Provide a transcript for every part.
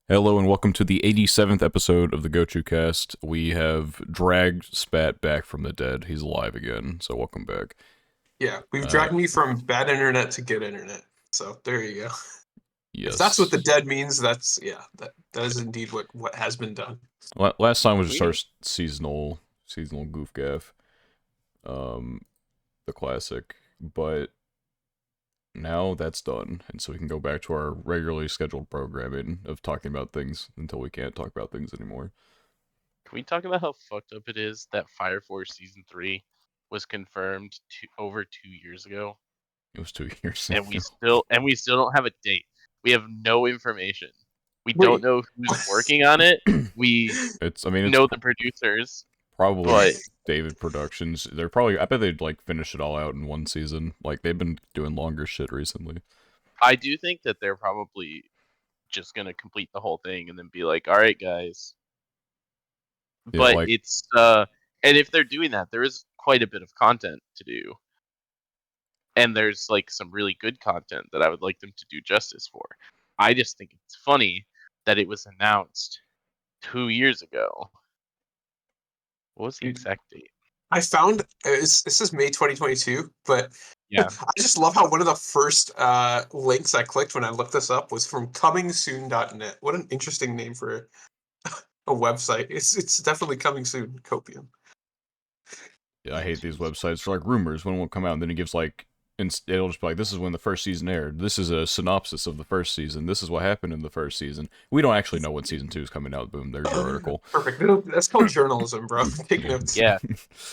Hello and welcome to the 87th episode of the Gochuucast. We have dragged Spat back from the dead. He's alive again, so welcome back. Yeah, we've Uh, dragged me from bad internet to good internet. So there you go. If that's what the yes. dead means, that is indeed what has been done. Last time was just our We seasonal goof gaff, um, the classic. But now that's done, and so we can go back to our regularly scheduled programming of talking about things until we can't talk about things anymore. can we talk about how fucked up it is that Fire Force season 3 was confirmed over 2 years ago, It was 2 years and we ago. still don't have a date. We have no information. We don't Wait, know who's working on it. We It's know the producers, probably but David Productions. I bet they'd like finish it all out in one season. Like they've been doing longer shit recently. I do think that they're probably just gonna complete the whole thing and then be like, "All right, guys." Yeah, But like it's and if they're doing that, there is quite a bit of content to do. And there's like some really good content that I would like them to do justice for. I just think it's funny that it was announced 2 years ago. What was the exact date? I found this is May 2022, but Yeah, I just love how one of the first links I clicked when I looked this up was from comingsoon.net. What an interesting name for a website. It's definitely coming soon, Copium. I hate these websites for like rumors when it won't come out, and then it gives like it'll just be like, this is when the first season aired. This is a synopsis of the first season. This is what happened in the first season. We don't actually know when season 2 is coming out. Boom, there's your article. Perfect. That's called journalism, bro. Take Yeah. notes. yeah.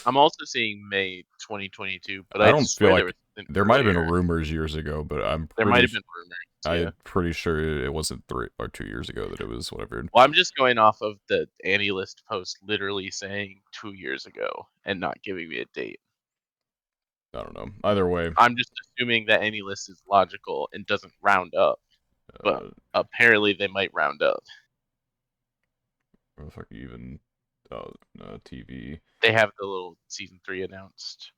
I'm also seeing May 2022, but I I don't feel swear there was like something there might have been earlier. rumors years ago, but There might have been rumors. Yeah. I'm pretty sure it wasn't 3 or 2 years ago that it was whatever. Well, I'm just going off of the Annie List post literally saying 2 years ago and not giving me a date. I don't know. Either way, I'm just assuming that Annie List is logical and doesn't round up, but uh, apparently they might round up. where the fuck are you even? TV. They have the little season 3 announced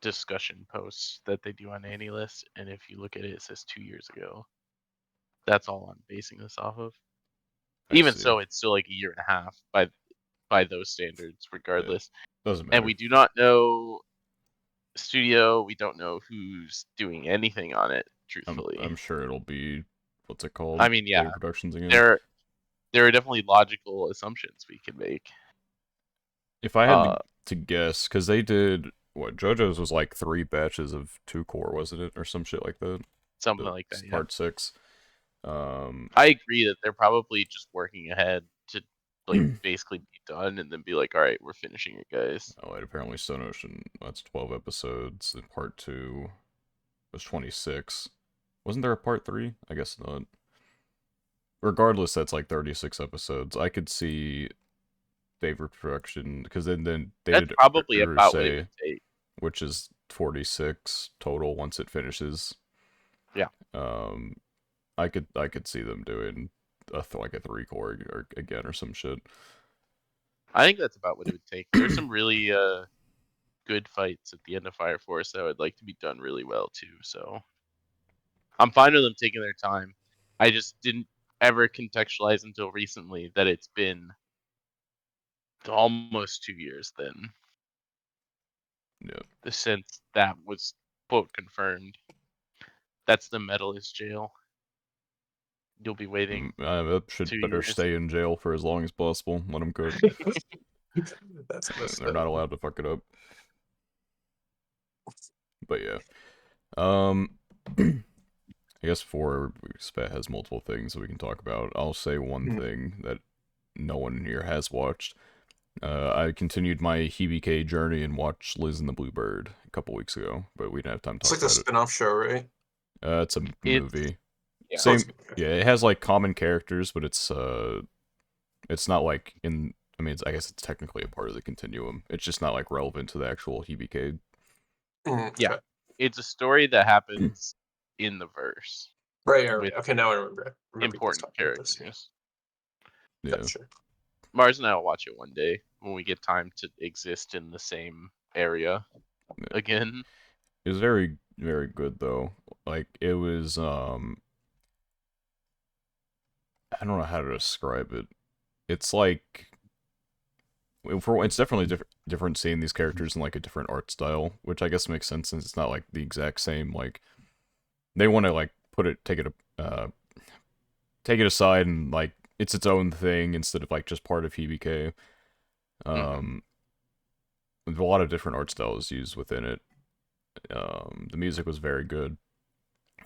discussion posts that they do on Annie List, and if you look at it, it says 2 years ago. That's all I'm basing this off of. I Even see. so, it's still like a year and a half by those standards, Yeah, regardless. doesn't And matter. we do not know studio. We don't know who's doing anything on it. I'm Truthfully, sure it'll be what's it called? I mean, yeah, David Productions again. there there are definitely logical assumptions we can make. If I had Uh, to guess, because they did what JoJo's was like 3 batches of 2 core, wasn't it, or some shit like that? Something The like that. Yeah, part 6. Um, I agree that they're probably just working ahead to like basically be done and then be like, all right, we're finishing it, guys. oh, wait, apparently Stone Ocean, that's 12 episodes. And part 2 was 26. Wasn't there a part 3? I guess not. Regardless, that's like 36 episodes. I could see David Production, because then they That's did probably about what it Urusei, would take. which is 46 total once it finishes. Yeah, Um, I could see them doing like a 3 core or again or some shit. I think that's about what it would take. There's some really good fights at the end of Fire Force that I would like to be done really well too. So I'm fine with them taking their time. I just didn't ever contextualize until recently that it's been almost 2 years then Yeah, since that was quote confirmed. That's the medalist jail. You'll be waiting that should two better years. stay in jail for as long as possible. Let them cook. That's messed They're not up. allowed to fuck it up. But yeah, um, I guess before Spat has multiple things that we can talk about, I'll say one Mhm. thing that no one here has watched. I continued my HBK journey and watched Liz and the Bluebird a couple weeks ago, but we didn't have time to It's talk like the about it. spin-off show, right? It's a It's movie. yeah. Oh, Same, yeah. It has like common characters, but it's not like in. I mean, I guess it's technically a part of the continuum. It's just not like relevant to the actual HBK. Yeah. Okay. It's a story that happens in the verse Right, right, right. with Okay, now I remember. I remember you guys important talking about this. Yeah, characters. Yeah, gotcha. Mars and I will watch it one day when we get time to exist in the same area again. it was very very good though. Like it was I don't know how to describe it. It's like it's definitely different seeing these characters in like a different art style, which I guess makes sense since it's not like the exact same. Like they want to like uh take it aside and like it's its own thing instead of like just part of HBK. Hmm. Um, there's a lot of different art styles used within it. The music was very good.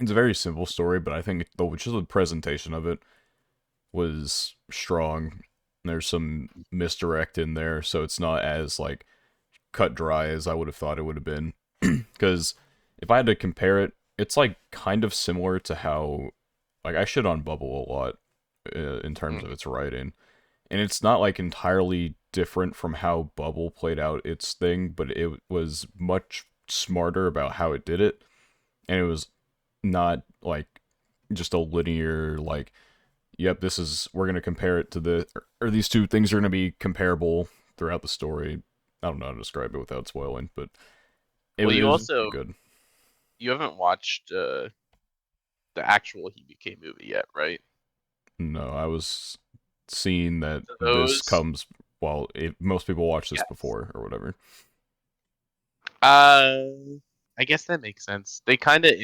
It's a very simple story, but I think just the presentation of it was strong. There's some misdirect in there, so it's not as like cut dry as I would have thought it would have been. Because if I had to compare it, it's like kind of similar to how like I shit on Bubble a lot in terms of Hmm. its writing, and it's not like entirely different from how Bubble played out its thing, but it was much smarter about how it did it, and it was not like just a linear like yep, this is we're gonna compare it to the or these two things are gonna be comparable throughout the story. I don't know how to describe it without spoiling, but Well, it you was also good. you haven't watched the actual Hibike movie yet, right? No, I was seeing that So this those, comes most people watch this yes. before or whatever. I guess that makes sense. They kind of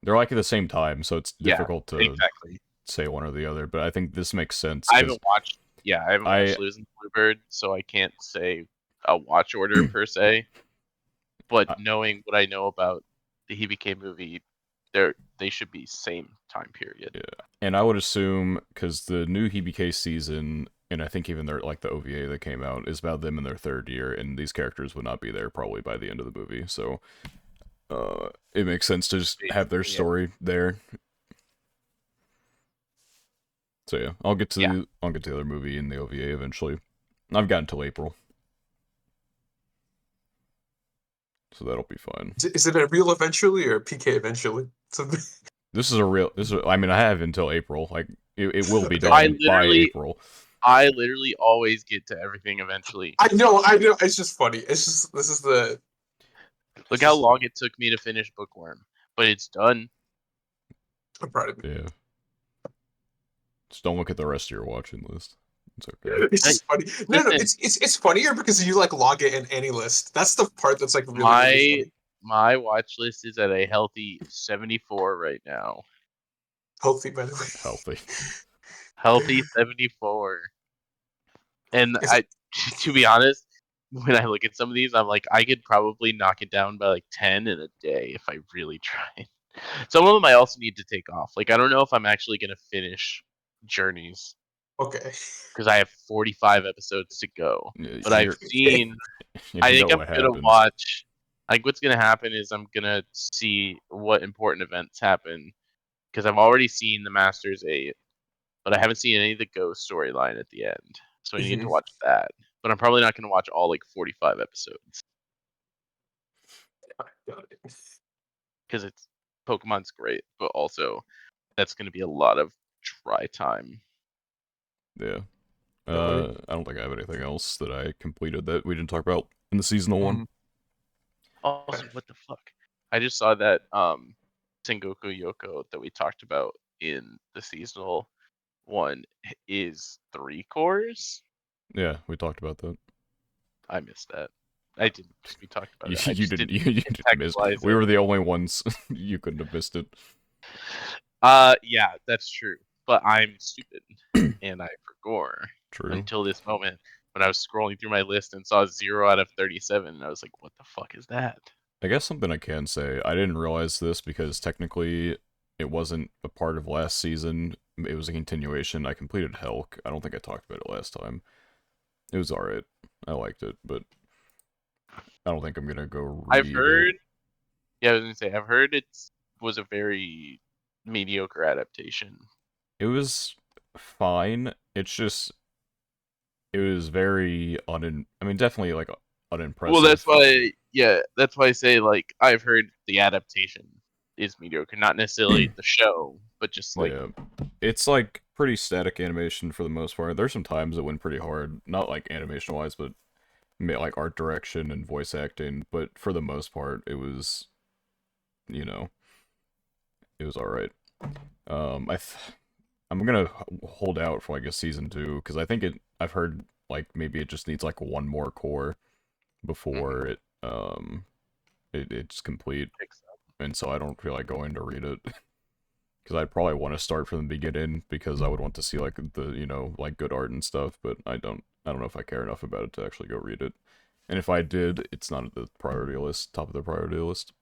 They're like at the same time, so it's yeah, difficult to exactly. say one or the other. But I think this makes sense I because haven't watched, yeah, I haven't I watched Losing Bluebird, so I can't say a watch order per se. But knowing what I know about the Hibike movie, they should be same time period. yeah, and I would assume because the new HBK season, and I think even their like the OVA that came out is about them in their third year, and these characters would not be there probably by the end of the movie. So, it makes sense to just have their Basically, yeah. story there. So yeah, Yeah. I'll get to the other movie in the OVA eventually. I've got until April, so that'll be fine. Is it a real eventually or a PK eventually? So, I mean, I have until April. Like it will be okay. I done by literally, April. I literally always get to everything eventually. I know. It's just funny. It's just this is the. It's Look how just. long it took me to finish Bookworm, but it's done. I'm proud of me. Yeah, just don't look at the rest of your watching list. It's okay. It's Hey, just funny. No, no, listen, it's funnier because you like log it in any list. That's the part that's like really really my funny. my watch list is at a healthy 74 right now. Healthy, by the way. Healthy. Healthy 74. And Is I, to be honest, when I look at some of these, I'm like, I could probably knock it down by like 10 in a day if I really tried. Some of them I also need to take off. Like, I don't know if I'm actually going to finish Journeys okay. because I have 45 episodes to go. But I've You're Okay. seen, I you know think I'm what going to happens. watch, like, what's going to happen is I'm going to see what important events happen because I've already seen the Masters 8, but I haven't seen any of the Ghost storyline at the end. So I need to Mhm. watch that. But I'm probably not going to watch all like 45 episodes Got it. because it's Pokemon's great, but also that's going to be a lot of dry time. Yeah. Got it. I don't think I have anything else that I completed that we didn't talk about in the seasonal one. Also, what the fuck? I just saw that Sengoku Yoko that we talked about in the seasonal one is 3 cores. Yeah, we talked about that. I missed that. I didn't. We talked about it. I You just didn't didn't you didn't miss. contextualize We it. were the only ones you couldn't have missed it. Yeah, that's true. But I'm stupid and I forgot True. until this moment when I was scrolling through my list and saw 0 out of 37 and I was like, what the fuck is that? I guess something I can say, I didn't realize this because technically it wasn't a part of last season. It was a continuation. I completed Helk. I don't think I talked about it last time. It was alright. I liked it, but I don't think I'm gonna go I've read it. heard, yeah, I was gonna say, I've heard it was a very mediocre adaptation. It was fine. It's just it was very I mean, definitely like Well, that's unimpressive. why, yeah, that's why I say, like, I've heard the adaptation is mediocre, not necessarily the show, but just like, Yeah, it's like pretty static animation for the most part. There's some times it went pretty hard, not like animation wise, but like art direction and voice acting. But for the most part, it was you know it was all right. I I'm gonna hold out for like a season 2 because I think I've heard like maybe it just needs like one more core before it's complete, Picks up. and so I don't feel like going to read it because I'd probably want to start from the beginning because I would want to see like the like good art and stuff, but I don't know if I care enough about it to actually go read it. And if I did, it's not at the priority list, top of the priority list.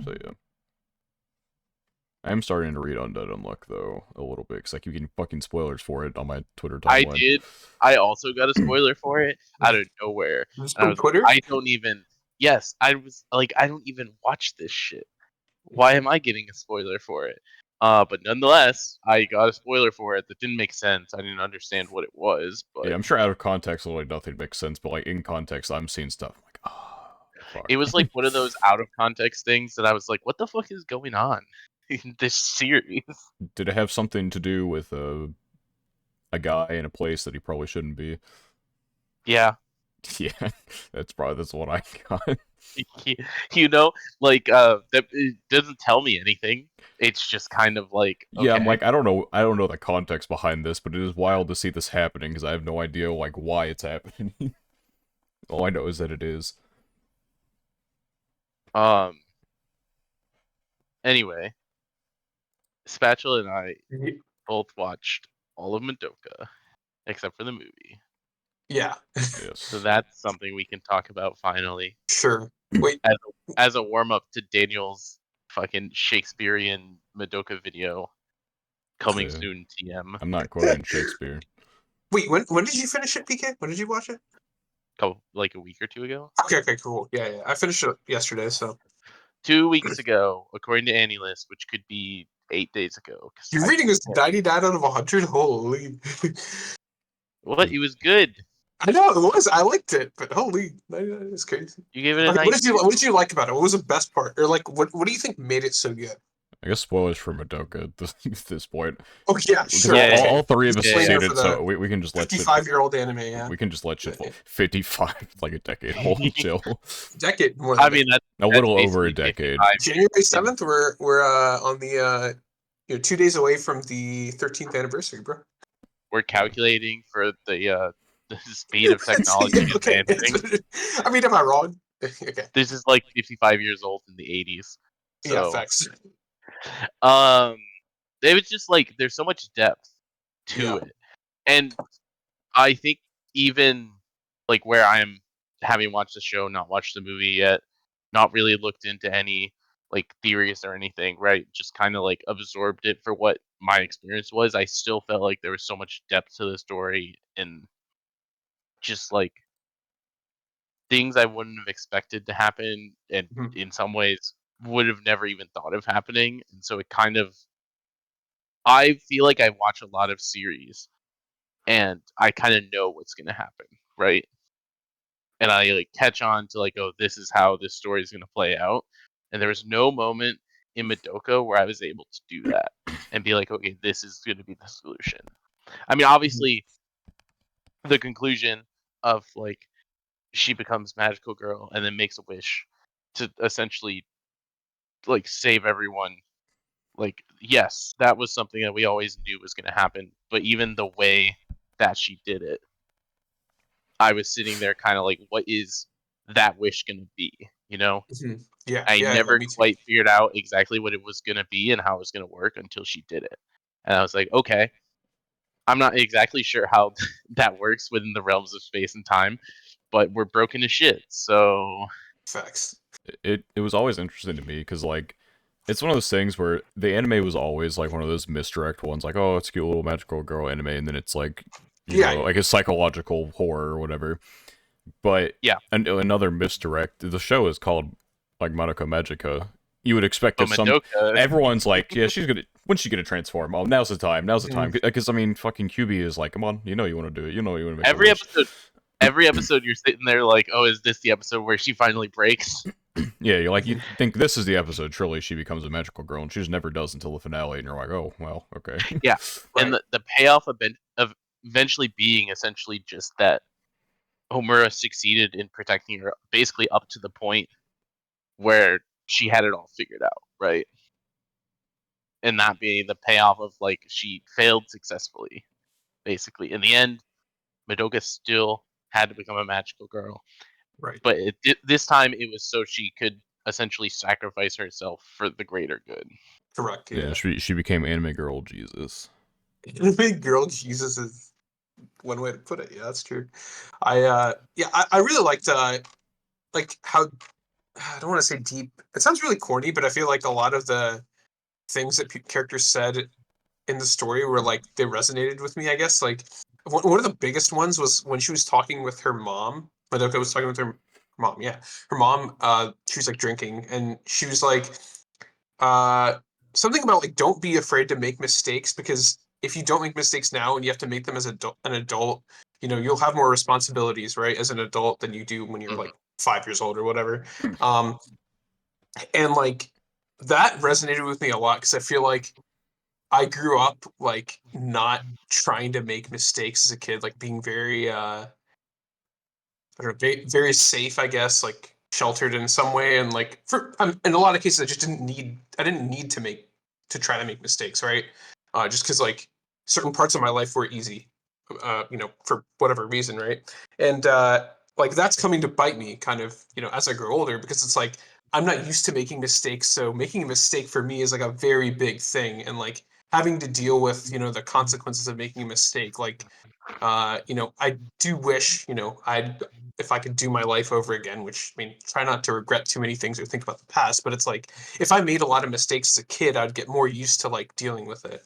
So yeah. I am starting to read Undead Unluck though a little bit because I keep getting fucking spoilers for it on my Twitter I timeline. did. I also got a spoiler for it out of nowhere, Just and I from was like, Twitter? I don't even. Yes, I was like, I don't even watch this shit. Why am I getting a spoiler for it? But nonetheless, I got a spoiler for it that didn't make sense. I didn't understand what it was, Yeah, but I'm sure out of context, like nothing makes sense, but like in context, I'm seeing stuff. I'm like, oh, it fuck. was like one of those out of context things that I was like, what the fuck is going on in this series? Did it have something to do with a guy in a place that he probably shouldn't be? Yeah, Yeah, that's what I got. you know, like that it doesn't tell me anything. It's just kind of like, Yeah, I'm okay, like, I don't know the context behind this, but it is wild to see this happening because I have no idea like why it's happening. All I know is that it is. um, anyway, Spatula and I both watched all of Madoka except for the movie. Yeah, So Yes. that's something we can talk about finally sure. Wait, as as a warm up to Daniel's fucking Shakespearean Madoka video coming Yeah. soon. TM. I'm not quoting Shakespeare. wait. When did you finish it, PK? When did you watch it? Couple, like a week or two ago. Okay, cool. Yeah. I finished it yesterday, so 2 weeks ago, according to Annie List, which could be 8 days ago. 'Cause your reading is 99 out of 100. Holy! what? It was good. I know it was. I liked it, but holy, 99 is crazy. You gave it a Okay, nice. what did you like about it? What was the best part, or like what do you think made it so good? I guess spoilers for Madoka at this point. Oh yeah, Because sure. Yeah, Okay, all three of us have disclaimer seen for it, the so we can just let shit. 55-year-old anime. Yeah, We can just let shit yeah. fall. 55, it's like a decade old. Chill. Decade more than I a mean decade. A that's little over a basically decade. 55. January 7th. We're on the 2 days away from the 13th anniversary, bro. We're calculating for the speed of technology Okay. advancing. I mean, am I wrong? Okay. This is like 55 years old in the 80s. Yeah, So, facts. um, it was just like there's so much depth to Yeah. it, and I think even like where I'm having watched the show, not watched the movie yet, not really looked into any like theories or anything, right? Just kind of like absorbed it for what my experience was. I still felt like there was so much depth to the story and just like things I wouldn't have expected to happen, and Mhm. in some ways would have never even thought of happening. And so it kind of, I feel like I watch a lot of series and I kind of know what's going to happen, right? And I like catch on to like, oh, this is how this story is going to play out. And there was no moment in Madoka where I was able to do that and be like, okay, this is going to be the solution. I mean, obviously, the conclusion of like she becomes magical girl and then makes a wish to essentially like save everyone. Like, yes, that was something that we always knew was going to happen. But even the way that she did it, I was sitting there kind of like, what is that wish going to be? You know, Mhm. Yeah, I yeah, never me too. quite figured out exactly what it was going to be and how it was going to work until she did it. And I was like, okay, I'm not exactly sure how that works within the realms of space and time, but we're broken to shit. So, Facts. It was always interesting to me because like it's one of those things where the anime was always like one of those misdirect ones, like oh it's a cute little magical girl anime, and then it's like Yeah, like a psychological horror or whatever. But yeah. another misdirect. The show is called like Monaco Magica. You would expect But that some Madoka, everyone's like, yeah, she's gonna when's she gonna transform? Oh, now's the time. Now's the time. Mhm. Because I mean, fucking QB is like, come on, you want to do it. You know you want to make a every wish. episode, every episode, you're sitting there like, oh, is this the episode where she finally breaks? Yeah, you're like, you think this is the episode. Surely she becomes a magical girl, and she just never does until the finale. And you're like, oh well, okay. Yeah, and Right. the payoff of eventually being essentially just that Homura succeeded in protecting her, basically up to the point where she had it all figured out, right? and that be the payoff of like she failed successfully. Basically, in the end, Madoka still had to become a magical girl, Right. but this time it was so she could essentially sacrifice herself for the greater good. Correct. Yeah, Yeah. she became anime girl Jesus. Anime girl Jesus is one way to put it. Yeah, that's true. I really liked like how I don't want to say deep. It sounds really corny, but I feel like a lot of the things that characters said in the story were like they resonated with me. I guess like one of the biggest ones was when she was talking with her mom. Madoka was talking with her mom. Yeah, her mom. She was like drinking, and she was like, uh, something about like don't be afraid to make mistakes because if you don't make mistakes now and you have to make them as an adult, you know, you'll have more responsibilities, right, as an adult than you do when you're Mm-hmm. like 5 years old or whatever. Um, and like that resonated with me a lot because I feel like I grew up like not trying to make mistakes as a kid, like being very I don't know, very safe, I guess, like sheltered in some way, and like for in a lot of cases, I didn't need to try to make mistakes, right? Just because like certain parts of my life were easy, you know, for whatever reason, right? And like that's coming to bite me, kind of, you know, as I grow older, because it's like I'm not used to making mistakes, so making a mistake for me is like a very big thing, and like having to deal with, you know, the consequences of making a mistake, like you know, I do wish, you know, I'd if I could do my life over again, which I mean, try not to regret too many things or think about the past, but it's like if I made a lot of mistakes as a kid, I'd get more used to like dealing with it.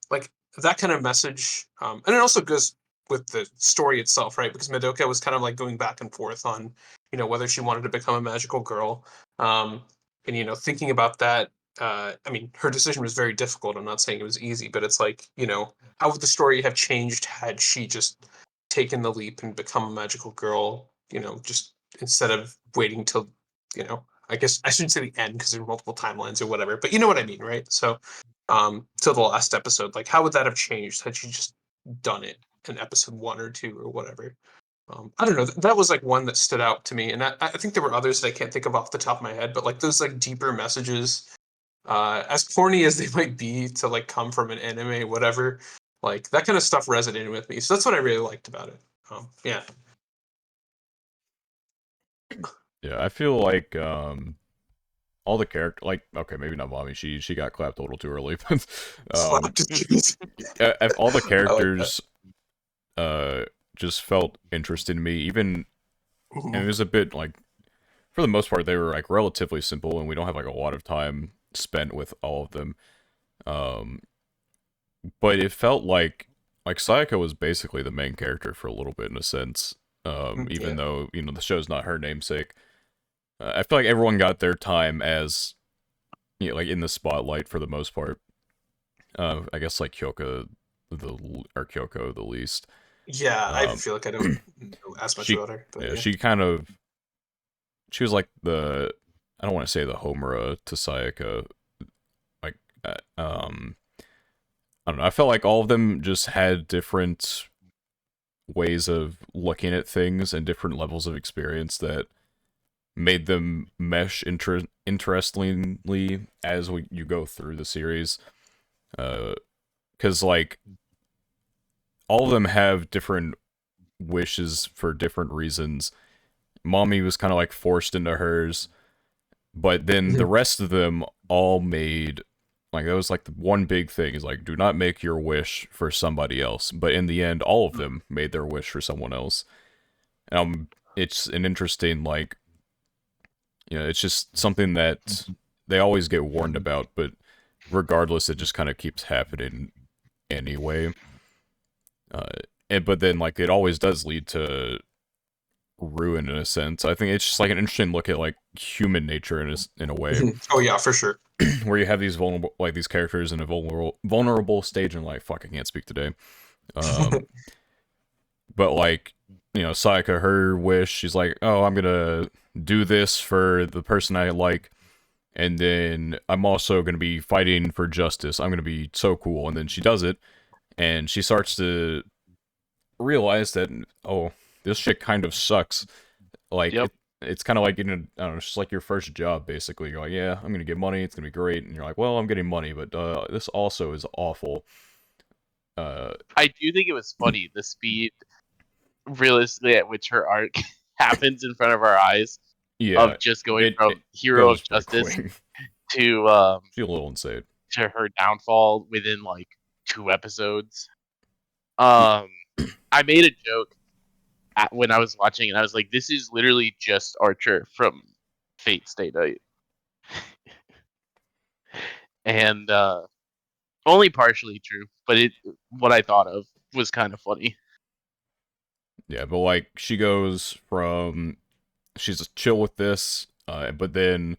Like that kind of message. And it also goes with the story itself, right? Because Madoka was kind of like going back and forth on, you know, whether she wanted to become a magical girl. And, you know, thinking about that, I mean, her decision was very difficult. I'm not saying it was easy, but it's like, you know, how would the story have changed had she just taken the leap and become a magical girl, you know, just instead of waiting till, you know, I guess I shouldn't say the end because there are multiple timelines or whatever, but you know what I mean, right? So, till the last episode, like how would that have changed had she just done it in episode 1 or 2 or whatever? I don't know. That was like one that stood out to me, and I think there were others that I can't think of off the top of my head, but like those like deeper messages, as corny as they might be to like come from an anime, whatever, like that kind of stuff resonated with me. So that's what I really liked about it. Yeah. Yeah, I feel like all the character like okay, maybe not mommy. She got clapped a little too early, but Slapped his cheese. all the I like that. characters uh just felt interesting to me. Even and it Mhm. was a bit like for the most part they were like relatively simple, and we don't have like a lot of time spent with all of them. Um, but it felt like Sayaka was basically the main character for a little bit in a sense. Even Yeah. though you know the show's not her namesake, I feel like everyone got their time as you know, like in the spotlight for the most part. I guess like Kyoko the least. Yeah, I Um, feel like I don't know as much she about her, but yeah yeah. she kind of she was like the I don't want to say the Homura to Sayaka like I don't know. I felt like all of them just had different ways of looking at things and different levels of experience that made them mesh interestingly as you go through the series. Because like all of them have different wishes for different reasons. Mommy was kind of like forced into hers, but then the Mhm. rest of them all made like that was like the one big thing is like do not make your wish for somebody else. But in the end, all of them made their wish for someone else. It's an interesting like you know it's just something that they always get warned about, but regardless, it just kind of keeps happening anyway. Uh, and but then like it always does lead to ruin in a sense. I think it's just like an interesting look at like human nature in a way, Oh yeah, for sure. where you have these vulnerable like these characters in a vulnerable stage in life. Fuck, I can't speak today. Um, but like you know, Sayaka, her wish, she's like, oh, I'm gonna do this for the person I like, and then I'm also gonna be fighting for justice. I'm gonna be so cool, and then she does it, and she starts to realize that oh, this shit kind of sucks. Like Yep. it's kind of like getting, I don't know, it's just like your first job, basically. You're like, yeah, I'm gonna get money, it's gonna be great, and you're like, well, I'm getting money, but this also is awful. I do think it was funny the speed, realistically, at which her arc happens in front of our eyes, Yeah, of just going it from hero goes of pretty justice quick. to She's a little insane. her downfall within like 2 episodes. Y- I made a joke when I was watching, and I was like, "This is literally just Archer from Fate Stay Night," and only partially true, but what I thought of was kind of funny. Yeah, but like she goes from she's just chill with this, but then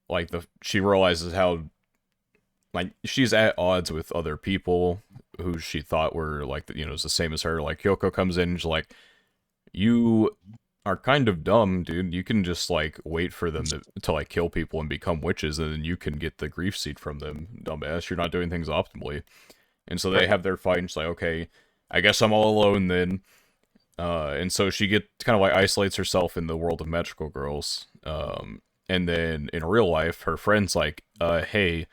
like she realizes how like she's at odds with other people who she thought were like is the same as her. Like Kyoko comes in and she's like, you are kind of dumb, dude. You can just like wait for them to like kill people and become witches, and then you can get the grief seed from them, dumbass. You're not doing things optimally. And so they Right. have their fight, and she's like, okay, I guess I'm all alone then. And so she kind of like isolates herself in the world of magical girls. And then in real life, her friend's like, hey,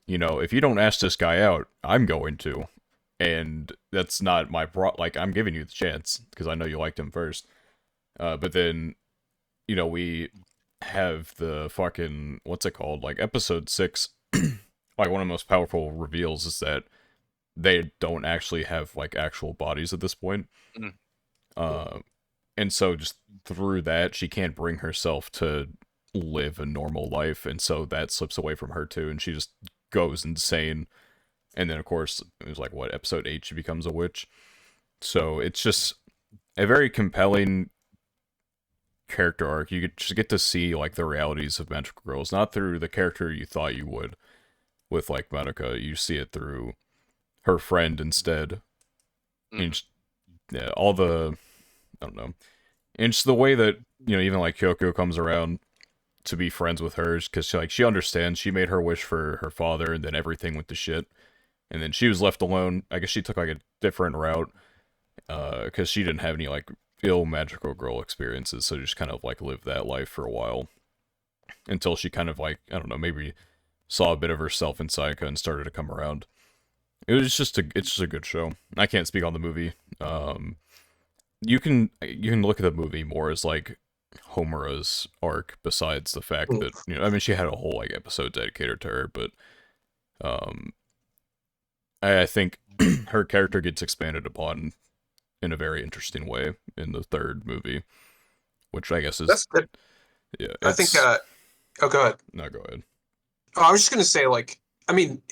if you don't ask this guy out, I'm going to. And that's not my like, I'm giving you the chance because I know you liked him first. But then, we have the fucking, what's it called? Like, episode 6, like, one of the most powerful reveals is that they don't actually have, like, actual bodies at this point. Mm. Uh, and so just through that, she can't bring herself to live a normal life. And so that slips away from her too. And she just goes insane. And then, of course, it was like, what, episode 8, she becomes a witch. So it's just a very compelling character arc. You just get to see like the realities of magical girls, not through the character you thought you would with like Madoka. You see it through her friend instead. And Mhm. just, yeah, all the I don't know, and just the way that even like Kyoko comes around to be friends with hers because she understands she made her wish for her father, and then everything went to shit, and then she was left alone. I guess she took like a different route because she didn't have any like ill magical girl experiences, so just kind of like lived that life for a while until she kind of like, I don't know, maybe saw a bit of herself in Sayaka and started to come around. It's just a good show. I can't speak on the movie. You can look at the movie more as like Homura's arc, besides the fact Mm. that I mean she had a whole like episode dedicated to her, but um, I think her character gets expanded upon in a very interesting way in the third movie, which I guess is That's good. yeah, I think. it's Oh, go ahead. no, go ahead. Oh, I was just gonna say, like, I mean,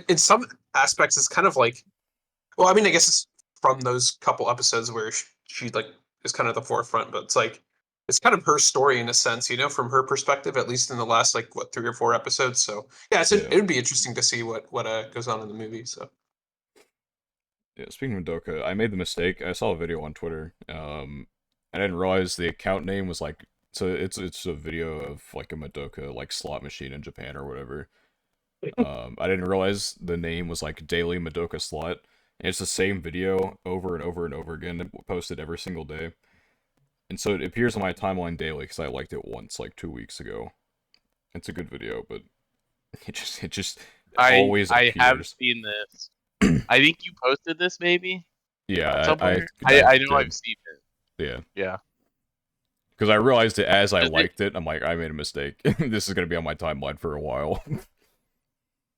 in some aspects, it's kind of like, well, I mean, I guess it's from those couple episodes where she like is kind of the forefront, but it's like it's kind of her story in a sense, from her perspective, at least in the last like what 3 or 4 episodes. So yeah, it Yeah, would be interesting to see what goes on in the movie. So yeah. Speaking of Madoka, I made the mistake. I saw a video on Twitter. I didn't realize the account name was like so. It's a video of like a Madoka like slot machine in Japan or whatever. I didn't realize the name was like Daily Madoka Slot. And it's the same video over and over and over again, posted every single day. And so it appears on my timeline daily because I liked it once, like 2 weeks ago. It's a good video, but it just always I have appears. seen this. I think you posted this maybe Yeah, I somewhere. I I know I've did. seen it. Yeah, Yeah. because I realized it as I Does it liked it. I'm like, I made a mistake. This is gonna be on my timeline for a while.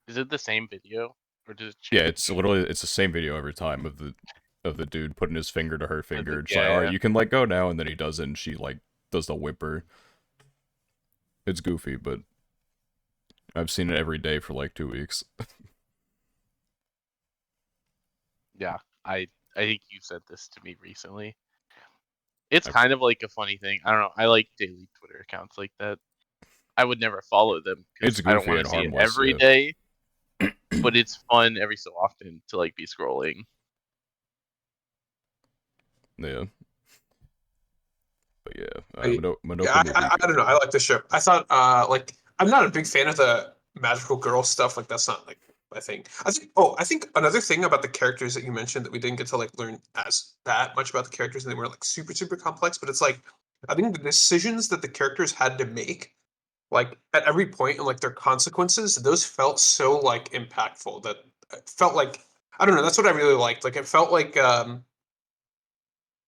is it the same video or does it Yeah, change? it's the same video every time of the dude putting his finger to her finger. It's like, Yeah, all right, yeah. you can let go now, and then he doesn't. And she like does the whimper. It's goofy, but I've seen it every day for like 2 weeks. Yeah. I think you said this to me recently. It's I, kind of like a funny thing. I don't know. I like daily Twitter accounts like that. I would never follow them it's because I don't goofy want and to see it harmless, every yeah. day, but it's fun every so often to like be scrolling. Yeah, but yeah, I, Madoka yeah, movie, I good don't know. I show. like the show. I thought like I'm not a big fan of the magical girl stuff. Like that's not like my thing. I think another thing about the characters that you mentioned that we didn't get to like learn as that much about the characters and they were like super complex. But it's like I think the decisions that the characters had to make, like at every point and like their consequences, those felt so like impactful that it felt like I don't know. That's what I really liked. Like it felt like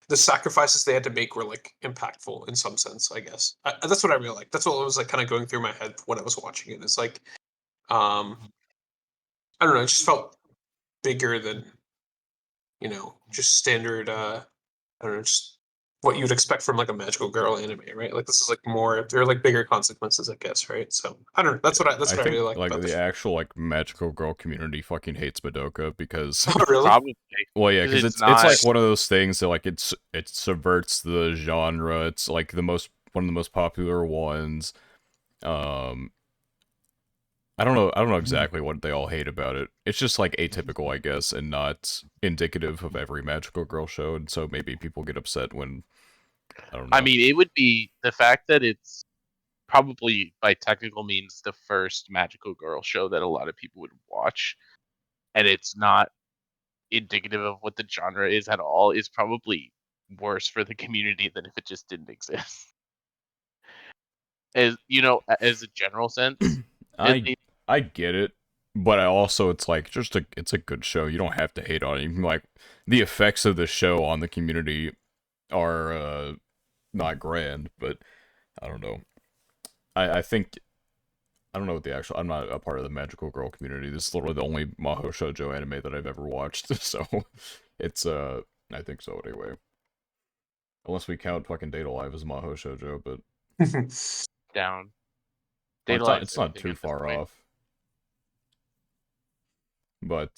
the sacrifices they had to make were like impactful in some sense. I guess that's what I really liked. That's what was like kind of going through my head when I was watching it. It's like I don't know. It just felt bigger than just standard. I don't know, just what you'd expect from like a magical girl anime, right? Like this is like more, they're like bigger consequences, I guess, right? So I don't know. That's Yeah, that's I what I think really like like about the the show. actual like magical girl community fucking hates Madoka because Oh, really? Probably well yeah because because it's it's not. like one of those things that like it subverts the genre. It's like the most one of the most popular ones. Um, I don't know exactly what they all hate about it. It's just like atypical, I guess, and not indicative of every magical girl show. And so maybe people get upset when I don't I know. mean, it would be the fact that it's probably by technical means the first magical girl show that a lot of people would watch, and it's not indicative of what the genre is at all, is probably worse for the community than if it just didn't exist. As as a general sense, at I least. I get it, but I also it's like just it's a good show. You don't have to hate on it. You can, like the effects of the show on the community are not grand, but I don't know. I think I don't know what the actual. I'm not a part of the magical girl community. This is literally the only Maho shoujo anime that I've ever watched, so it's I think so anyway. Unless we count fucking Data Live as Maho shoujo, but Down. well, Data Live's it's not everything too at this far point. off. But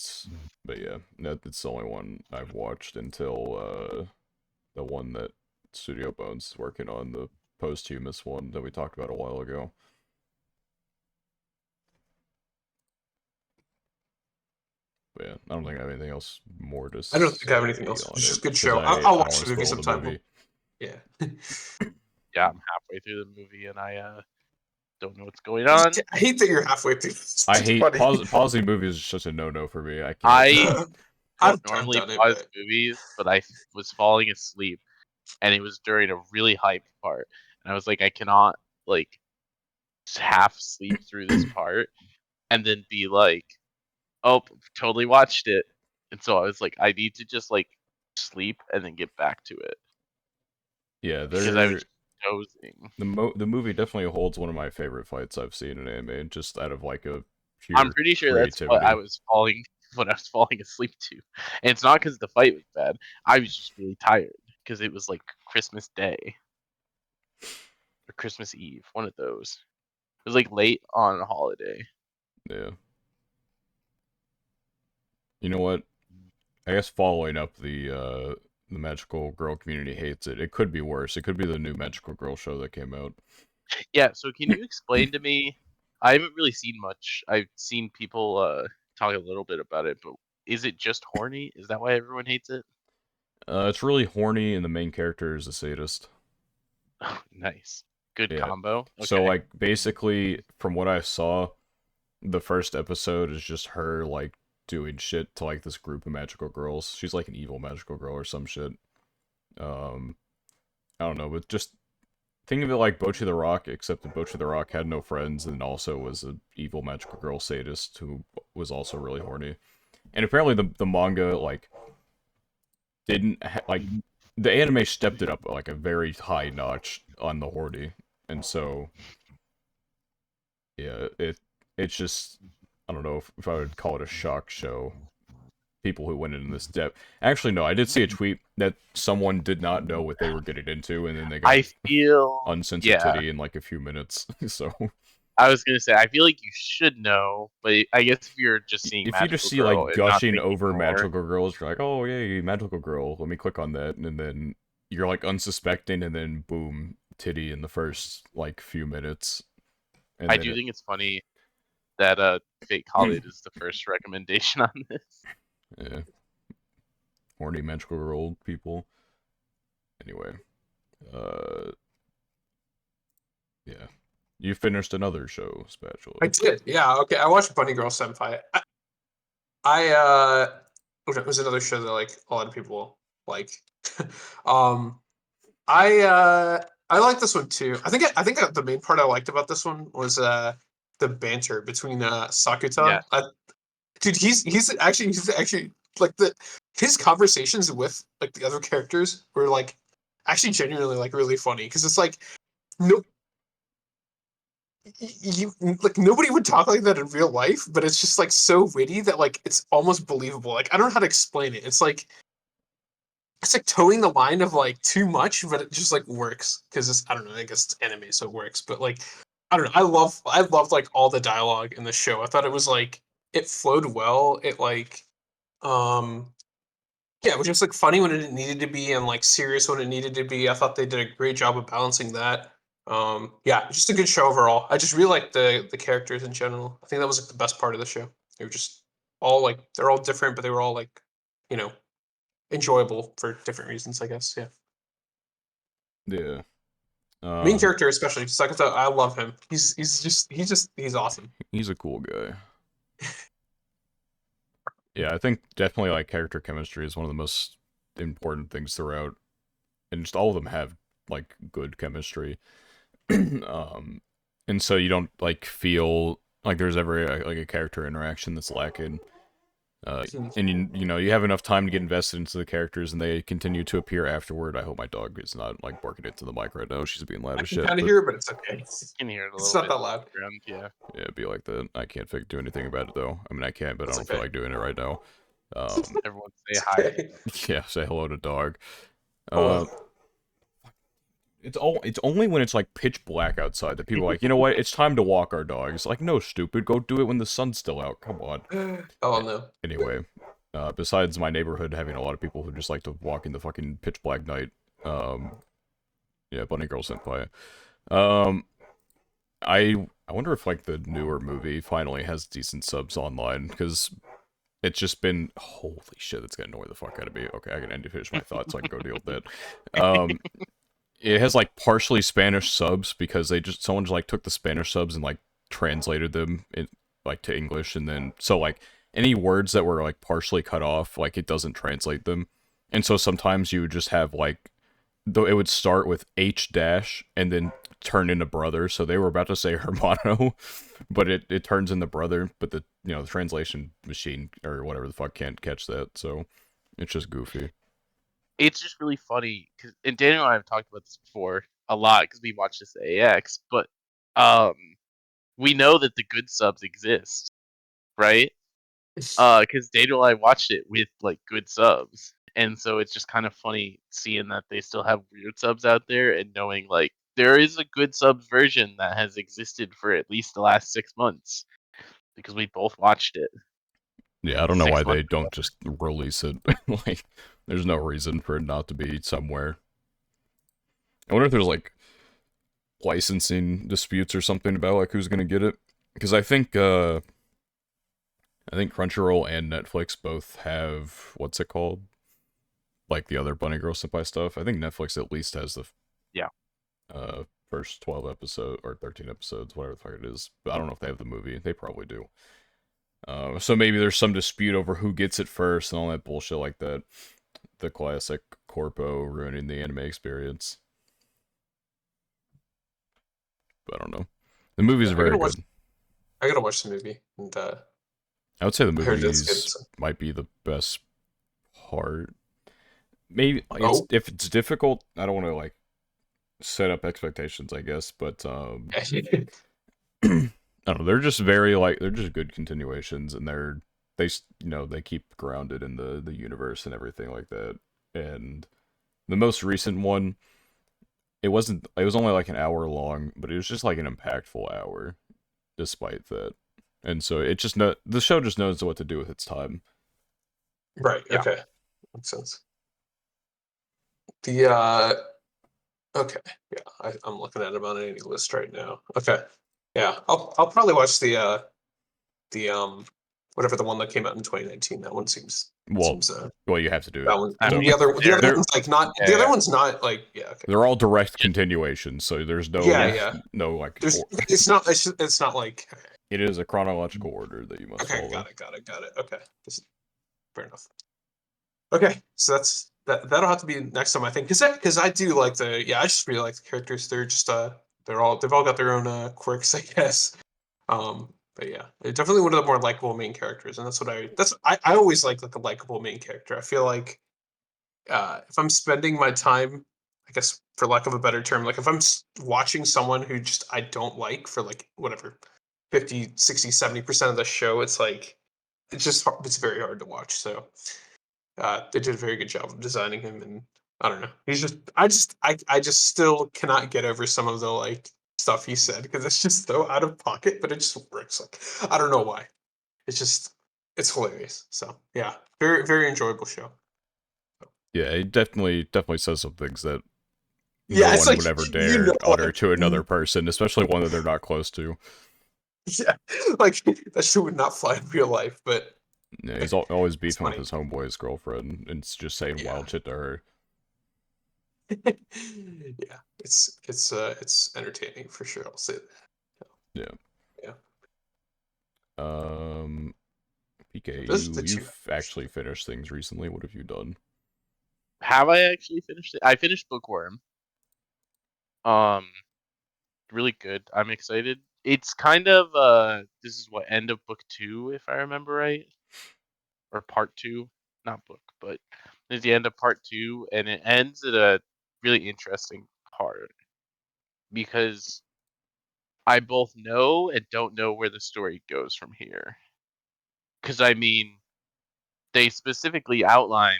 yeah, that's the only one I've watched until the one that Studio Bones is working on, the posthumous one that we talked about a while ago. But yeah, I don't think I have anything else more to I don't think I have anything say else. on It's just it a good because show. I'll I don't watch want the to movie spoil the sometime. movie. Yeah. Yeah, I'm halfway through the movie and I don't know what's going on. I hate that you're halfway through. It's I too hate funny. pausing movies is just a no for me. I can't. I don't I've normally done it, pause but movies, but I was falling asleep and it was during a really hyped part. And I was like, I cannot like half sleep through this part and then be like, oh, totally watched it. And so I was like, I need to just like sleep and then get back to it Yeah, because I was they're just dozing. the movie definitely holds one of my favorite fights I've seen in anime, just out of like a I'm pure pretty sure that's what I creativity. was falling what I was falling asleep to. And it's not because the fight was bad. I was just really tired because it was like Christmas Day or Christmas Eve, one of those. It was like late on a holiday. Yeah. You know what? I guess following up the magical girl community hates it. It could be worse. It could be the new magical girl show that came out. Yeah, so can you explain to me? I haven't really seen much. I've seen people talk a little bit about it, but is it just horny? Is that why everyone hates it? It's really horny, and the main character is a sadist. Nice. Good Yeah. combo. So Okay. like basically, from what I saw, the first episode is just her like doing shit to like this group of magical girls. She's like an evil magical girl or some shit. Um, I don't know, but just think of it like Bocchi the Rock, except that Bocchi the Rock had no friends and also was an evil magical girl sadist who was also really horny. And apparently the manga like didn't like the anime stepped it up like a very high notch on the horny, and so yeah, it's just I don't know if I would call it a shock show. People who went into this depth. Actually, no, I did see a tweet that someone did not know what they were getting into, and then they got I feel uncensored yeah. titty in like a few minutes. So I was gonna say I feel like you should know, but I guess if you're just seeing if you just Magical see Girl like and not gushing thinking over more, magical girls, you're like, oh yay, magical girl. Let me click on that, and then you're like unsuspecting, and then boom, titty in the first like few minutes, and I then do it think it's funny that Fate Call It is the first recommendation on this. yeah, horny magical girl people. Anyway, uh, yeah, you finished another show, I Spatula. did. Yeah. Okay. I watched Bunny Girl Senpai. It was another show that like a lot of people like. um, I I like this one too. I think the main part I liked about this one was the banter between Sakuta. Yeah. Dude, he's actually like his conversations with like the other characters were like actually genuinely like really funny because it's like no you like nobody would talk like that in real life, but it's just like so witty that like it's almost believable. Like I don't know how to explain it. It's like towing the line of like too much, but it just like works because it's I don't know. I guess it's anime, so it works. But like I don't know. I loved like all the dialogue in the show. I thought it was like it flowed well. It like um yeah, it was just like funny when it needed to be and like serious when it needed to be. I thought they did a great job of balancing that. Yeah, just a good show overall. I just really like the characters in general. I think that was like the best part of the show. They were just all like they're all different, but they were all like you know enjoyable for different reasons. I guess. Yeah. Yeah. Main character especially Sakata, I love him. He's awesome. He's a cool guy. Yeah, I think definitely like character chemistry is one of the most important things throughout, and just all of them have like good chemistry. And so you don't like feel like there's ever like a character interaction that's lacking. And you know you have enough time to get invested into the characters, and they continue to appear afterward. I hope my dog is not like barking into the mic right now. She's being loud I as can shit. kind of But hear it, but it's okay. You can hear it a It's little not bit that in the loud. background, yeah. yeah, it'd be like that. I can't do anything about it though. I mean, I can, but I It's don't feel okay. like doing it right now. Everyone say It's hi. okay. Yeah, say hello to dog. Hello. It's only when it's like pitch black outside that people are like, you know what, it's time to walk our dogs. Like, no, stupid, go do it when the sun's still out. Come on. Oh no. Anyway, besides my neighborhood having a lot of people who just like to walk in the fucking pitch black night, yeah, Bunny Girl Senpai. Um, I wonder if like the newer movie finally has decent subs online because it's just been holy shit. That's gonna annoy the fuck out of me. Okay, I can end to finish my thoughts so I can go deal with that. It has like partially Spanish subs because someone just like took the Spanish subs and like translated them in like to English, and then so like any words that were like partially cut off, like it doesn't translate them, and so sometimes you would just have like though it would start with H dash and then turn into brother, so they were about to say hermano, but it turns into brother, but the the translation machine or whatever the fuck can't catch that, so it's just goofy. It's just really funny because, and Daniel and I have talked about this before a lot because we watched this at AX, but we know that the good subs exist, right? Because Daniel and I watched it with like good subs, and so it's just kind of funny seeing that they still have weird subs out there, and knowing like there is a good subs version that has existed for at least the last 6 months because we both watched it. Yeah, I don't know why 6 months they don't just release it. Like, there's no reason for it not to be somewhere. I wonder if there's like licensing disputes or something about like who's gonna get it. Because I think Crunchyroll and Netflix both have what's it called? Like the other Bunny Girl Senpai stuff. I think Netflix at least has the Yeah. first 12 episodes or 13 episodes, whatever the fuck it is. But I don't know if they have the movie. They probably do. So maybe there's some dispute over who gets it first and all that bullshit like that. The classic corpo ruining the anime experience. But I don't know. The movies are very good. I gotta watch the movie, and I would say the I heard it's good. movies So. might be the best part. Maybe Oh, if it's difficult, I don't want to like set up expectations, I guess, but I don't know. They're just very like they're just good continuations, and they keep grounded in the universe and everything like that. And the most recent one, it was only like an hour long, but it was just like an impactful hour, despite that. And so the show just knows what to do with its time. right. Yeah. Okay, makes sense. The okay, yeah, I'm looking at them on any list right now. Okay, yeah, I'll probably watch the whatever the one that came out in 2019. That one seems Well, you have to do that it. one. I And mean, the other they're one's like not. yeah, The other yeah. one's not like yeah. Okay. they're all direct continuations, so there's no Yeah. no like There's it's not like okay. it is a chronological order that you must Okay, follow. got it. Okay, fair enough. Okay, so that'll have to be next time, I think, because I do like I just really like the characters. They're just they've all got their own quirks, I guess. But yeah, they're definitely one of the more likable main characters, and I always like a likable main character. I feel like if I'm spending my time, I guess for lack of a better term, like if I'm watching someone who just I don't like for like whatever 50, 60, 70% of the show, it's like it's very hard to watch. So they did a very good job of designing him, and I don't know. I just still cannot get over some of the like stuff he said because it's just so out of pocket, but it just works. Like I don't know why. It's just it's hilarious. So yeah, very very enjoyable show. Yeah, it definitely says some things that no Yeah, it's one like would ever you know, dare utter like to another person, especially one that they're not close to. yeah, like that shit would not fly in real life, but Yeah, he's always it's beefing with funny. his homeboy's girlfriend and just saying Yeah, wild shit to her. yeah, it's entertaining for sure. I'll say that. Yeah. Yeah, Um, PK, those are the two. you've actually finished things recently. What have you done? Have I actually finished it? I finished Bookworm. Um, really good. I'm excited. It's kind of this is what end of book 2, if I remember right, or part 2, not book, but it's the end of part 2, and it ends at a really interesting part because I both know and don't know where the story goes from here. Because I mean, they specifically outline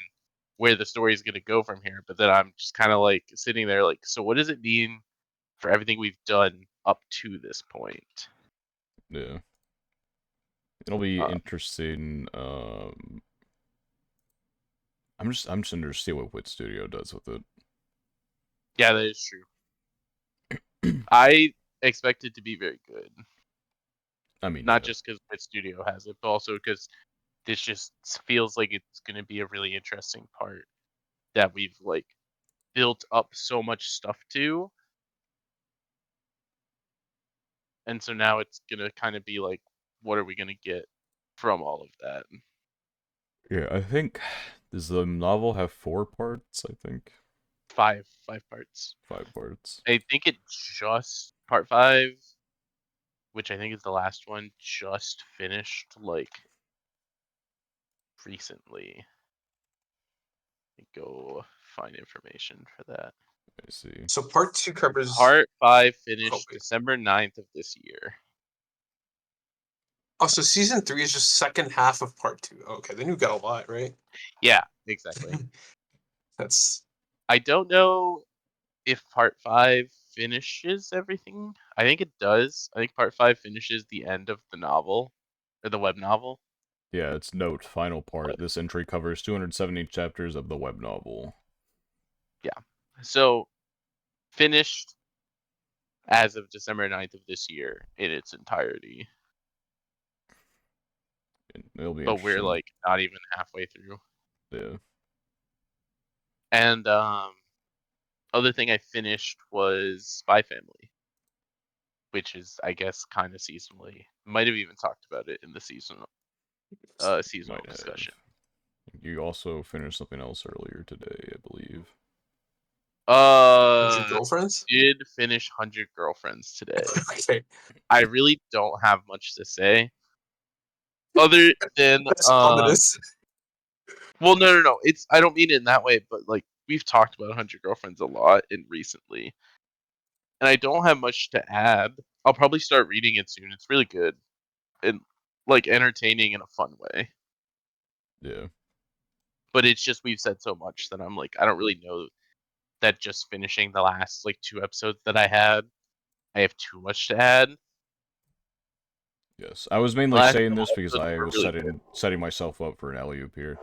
where the story is going to go from here, but then I'm just kind of like sitting there, like, so what does it mean for everything we've done up to this point? Yeah. It'll be Uh, interesting. I'm just interested to see what Wit Studio does with it. yeah, that is true. I expect it to be very good, I mean, not yeah. just because Wit Studio has it, but also because this just feels like it's going to be a really interesting part that we've like built up so much stuff to, and so now it's gonna kind of be like, what are we gonna get from all of that? Yeah, I think does the novel have 4 parts? I think Five parts. 5 parts. I think it just part 5, which I think is the last one, just finished like recently. Let me go find information for that. I see. So part two covers. Part 5 Oh finished wait. December 9th of this year. Oh, so season three is just second half of part two. Okay, then you got a lot, right? Yeah, exactly. That's I don't know if part 5 finishes everything. I think it does. I think part 5 finishes the end of the novel, or the web novel. Yeah, it's note, final part. But This entry covers 270 chapters of the web novel. yeah. So finished as of December 9th of this year in its entirety. It'll be But we're interesting. like not even halfway through. Yeah. And other thing I finished was Spy Family, which is I guess kind of seasonally. Might have even talked about it in the seasonal Might have. discussion. You also finished something else earlier today, I believe. with your Uh, girlfriends. did finish 100 Girlfriends today. Okay, I really don't have much to say other than that's ominous. well, no. It's I don't mean it in that way, but like we've talked about 100 Girlfriends a lot in recently, and I don't have much to add. I'll probably start reading it soon. It's really good and like entertaining in a fun way. Yeah. But it's just we've said so much that I'm like I don't really know that just finishing the last like 2 episodes that I have too much to add. Yes. I was The mainly last saying couple this because episodes I were was really good. setting myself up for an alley-oop here.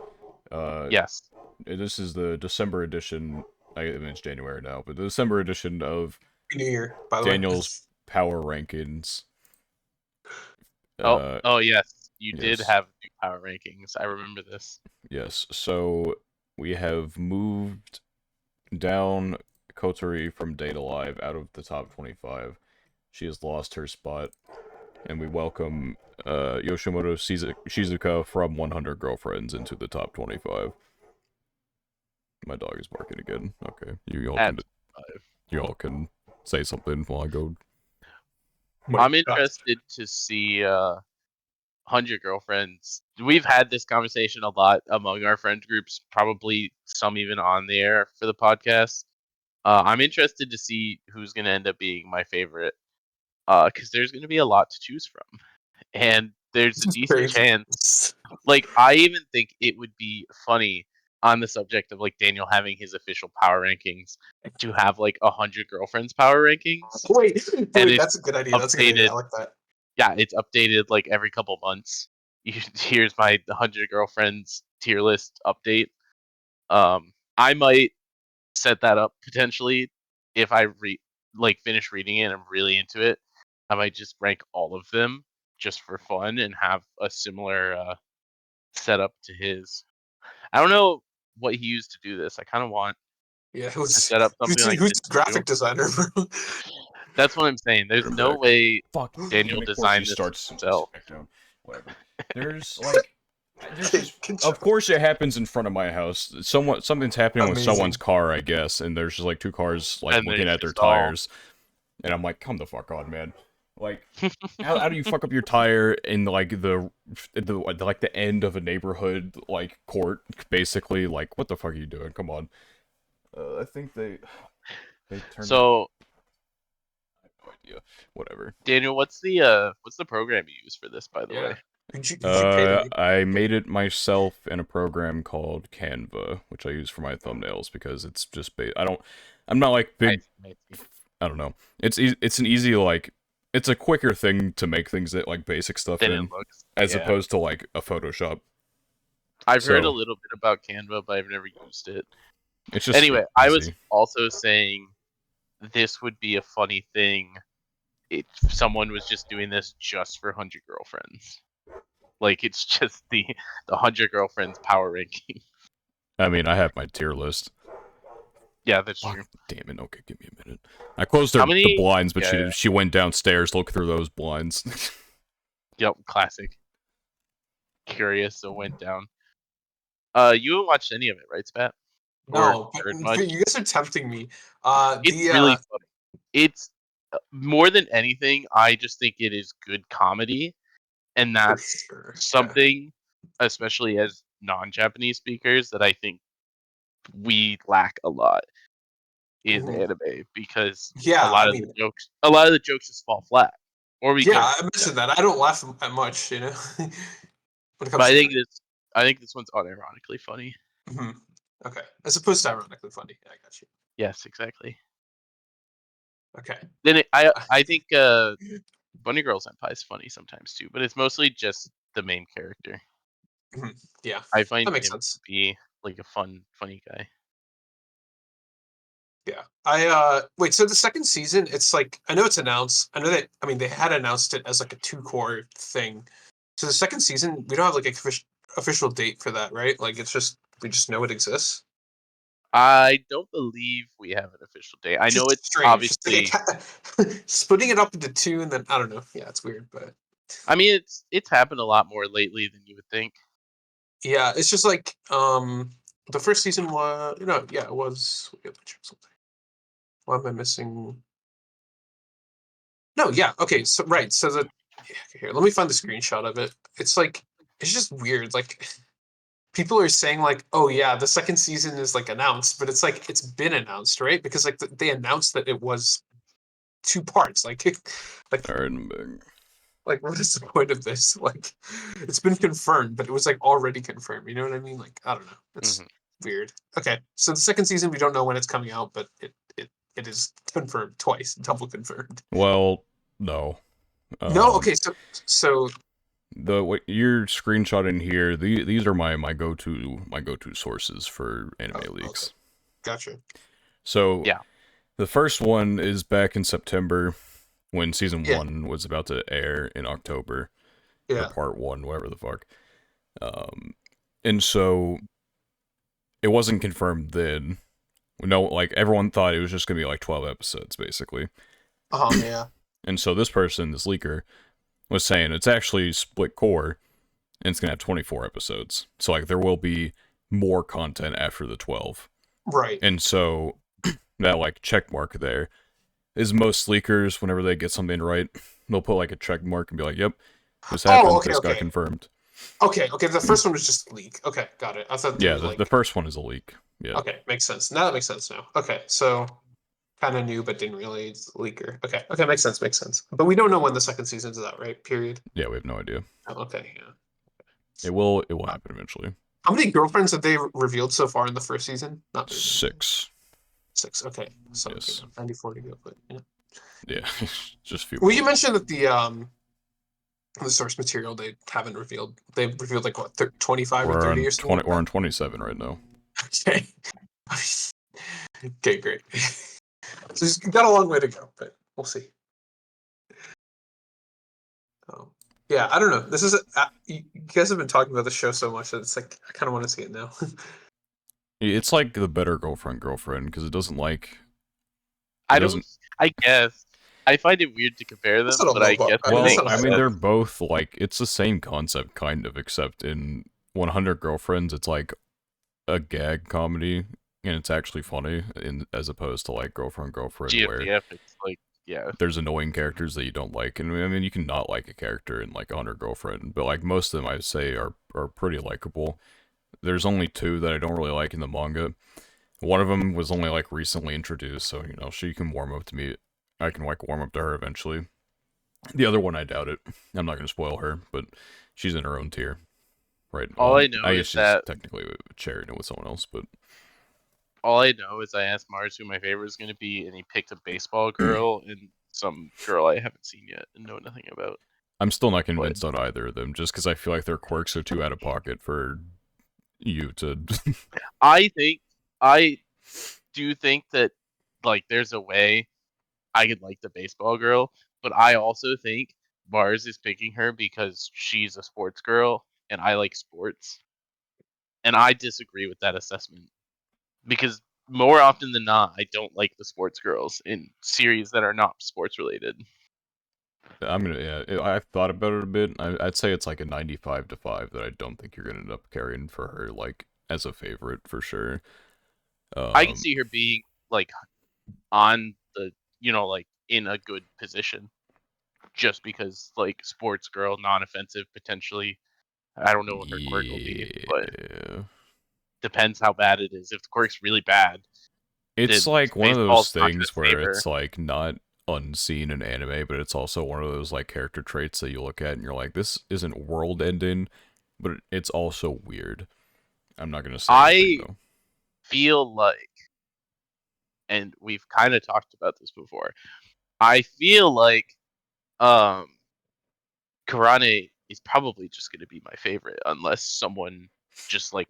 Uh, Yes. this is the December edition. I mean, it's January now, but the December edition of Happy New Year, by the way. Daniel's Power Rankings. Oh yes, you did Yes. have new power rankings. I remember this. Yes. So we have moved down Kotori from Date Alive out of the top 25. She has lost her spot, and we welcome Yoshimoto Shizuka from 100 Girlfriends into the top 25. My dog is barking again. Okay, you At 5. Say something while I go. My I'm God. interested to see 100 Girlfriends. We've had this conversation a lot among our friend groups, probably some even on the air for the podcast. I'm interested to see who's going to end up being my favorite, because there's going to be a lot to choose from, and there's a This is decent crazy. chance. Like, I even think it would be funny on the subject of like Daniel having his official power rankings to have like 100 Girlfriends power rankings, Wait, and wait, it's that's a good idea. That's a good idea. updated. I like that. Yeah, it's updated like every couple months. Here's my 100 Girlfriends tier list update. I might set that up potentially if I finish reading it and I'm really into it. I might just rank all of them just for fun and have a similar setup to his. I don't know what he used to do this. I kind of want Yeah, it to was. set up something like Who's this the too. graphic designer, bro? That's what I'm saying. There's I'm no back. way Fuck. Daniel Damn it, of course he designed this starts himself. back down. Whatever. There's like, there's just. Good Of job. course, it happens in front of my house. Something's happening with Amazing. someone's car, I guess, and there's just like 2 cars like And looking there's at their just all- tires, and I'm like, come the fuck on, man. Like, how do you fuck up your tire in like the like the end of a neighborhood like court, basically? Like, what the fuck are you doing? Come on. I think they turned. So I have no idea. Whatever. Daniel, what's the program you use for this, by the Yeah. way? Who'd you pay to make? I made it myself in a program called Canva, which I use for my thumbnails because it's just I'm not like big. I I don't know. It's an easy like. It's a quicker thing to make things that like basic stuff Then in, it looks. as Yeah. opposed to like a Photoshop. I've heard a So little bit about Canva, but I've never used it. it's just Anyway, I was easy. also saying this would be a funny thing if someone was just doing this just for 100 Girlfriends. Like, it's just the 100 Girlfriends power ranking. I mean, I have my tier list. Yeah, that's Fuck, true. damn it. Okay, give me a minute. I closed How the many- blinds, but Yeah, she went downstairs to look through those blinds. Yep, classic. Curious, so went down. You haven't watched any of it, right, Spat? No, Or heard but much? you guys are tempting me. It's really funny. It's more than anything, I just think it is good comedy, and for that's sure. something, especially as non-Japanese speakers, that I think we lack a lot in Mhm. anime, because Yeah, a lot I of mean, the jokes just fall flat, or we yeah, get. I mentioned that. I don't laugh that much, you know, when it But comes to that. I think this one's unironically funny. Mhm. Okay, as opposed to ironically funny. Yeah, I got you. Yes, exactly. Okay. Then I think Bunny Girl Senpai is funny sometimes too, but it's mostly just the main character. Mhm. Yeah, I find that makes him sense. to be like a funny guy. Yeah. Wait, so the second season, it's like I know it's announced. I know that I mean they had announced it as like a 2 core thing. So the second season, we don't have like a official date for that, right? Like it's just we just know it exists. I don't believe we have an official date. I It's know just it's strange. Just obviously. splitting it up into 2 and then I don't know. Yeah, it's weird, but I mean, it's happened a lot more lately than you would think. yeah, it's just like the first season was yeah, it was wait, let me check something. Why am I missing? No, yeah, okay, so right, so the yeah, here, let me find the screenshot of it. It's like it's just weird. Like people are saying like, "Oh yeah, the second season is like announced," but it's like it's been announced, right? Because like they announced that it was 2 parts. Like like Alright, I'm back. like what is the point of this? Like it's been confirmed, but it was like already confirmed. You know what I mean? Like I don't know. It's Mhm. weird. Okay, so the second season we don't know when it's coming out, but it is confirmed twice, double confirmed. Well, no. No, okay, so What you're screenshotting here, these are my go-to sources for anime oh, okay, leaks. gotcha. So Yeah. the first one is back in September when season Yeah, 1 was about to air in October, or yeah, part 1, whatever the fuck. And so it wasn't confirmed then. No, like everyone thought it was just gonna be like 12 episodes basically. yeah, And so this person, this leaker, was saying it's actually split core and it's gonna have 24 episodes. So like there will be more content after the 12. Right. And so that like check mark there is most leakers whenever they get something right, they'll put like a check mark and be like, "Yep, this Oh, happened. okay, This got okay. confirmed." Okay. The first one was just a leak. Okay, got it. I thought there Yeah, was the like. first one is a leak. Yeah. Okay, makes sense. Now that makes sense now. Okay, so kind of new, but didn't really. It's leaker. Okay, makes sense. Makes sense. But we don't know when the second season's out, right? Period. Yeah, we have no idea. Oh, okay, yeah. It will happen eventually. How many girlfriends have they revealed so far in the first season? Not very many. 6. 6. Okay, so okay, Yes. 94 to go. But yeah. Yeah. Just a few Well, more. you mentioned that the source material they haven't revealed. They've revealed like what 25 or We're 30 on or something 20 like we're that. on 27 right now. Okay. Okay, great. So he's got a long way to go, but we'll see. Yeah, I don't know. This is you guys have been talking about the show so much that it's like I kind of want to see it now. It's like the better girlfriend because it doesn't like it I don't. doesn't I guess I find it weird to compare That's them, not a but low I bar. guess it That's well, not a makes I high mean bar. they're sense. both like it's the same concept kind of except in 100 Girlfriends it's like a gag comedy and it's actually funny as opposed to like girlfriend where GFDF, it's like, yeah, there's annoying characters that you don't like, and I mean you can not like a character in like 100 Girlfriend, but like most of them I'd say are pretty likable. There's only 2 that I don't really like in the manga. One of them was only like recently introduced, so you know she can warm up to me. I can like warm up to her eventually. The other one I doubt it. I'm not gonna spoil her, but she's in her own tier, right? all Well, I know I guess is she's that technically sharing it with someone else, but I asked Mars who my favorite was going to be, and he picked a baseball girl and some girl I haven't seen yet and know nothing about. I'm still not But convinced on either of them, just because I feel like their quirks are too out of pocket for you to. I think I do think that like there's a way I could like the baseball girl, but I also think Mars is picking her because she's a sports girl and I like sports. And I disagree with that assessment because more often than not, I don't like the sports girls in series that are not sports related. I'm gonna, yeah. I've thought about it a bit. I'd say it's like a 95 to 5 that I don't think you're gonna end up carrying for her, like as a favorite for sure. I can Um, see her being like on the, like in a good position just because like sports girl, non-offensive potentially. I don't know what her quirk will be, but yeah. depends how bad it is. If the quirk's really bad, It's then like one of those baseball's not going things to save where her. it's like not unseen in anime, but it's also one of those like character traits that you look at and you're like, this isn't world ending, but it's also weird. I'm not gonna say anything I though. feel like, and we've kind of talked about this before. I feel like um Karane is probably just going to be my favorite unless someone just like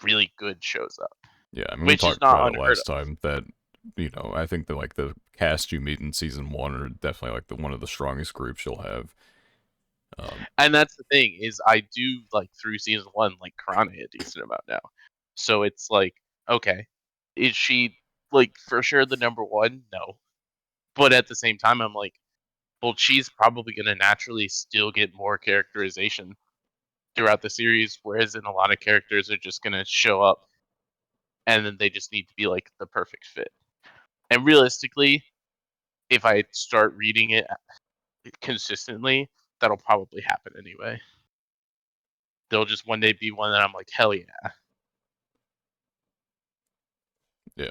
really good shows up, Yeah, I mean we which is talked not about it unheard last of. time that I think that like the cast you meet in season 1 are definitely like the one of the strongest groups you'll have. And that's the thing is I do like through season 1 like Karane a decent amount now. So it's like, okay, is she like for sure the number 1? No. But at the same time I'm like, well, she's probably going to naturally still get more characterization throughout the series, whereas in a lot of characters are just going to show up and then they just need to be like the perfect fit. And realistically, if I start reading it consistently, that'll probably happen anyway. They'll just one day be one that I'm like, hell yeah. Yeah,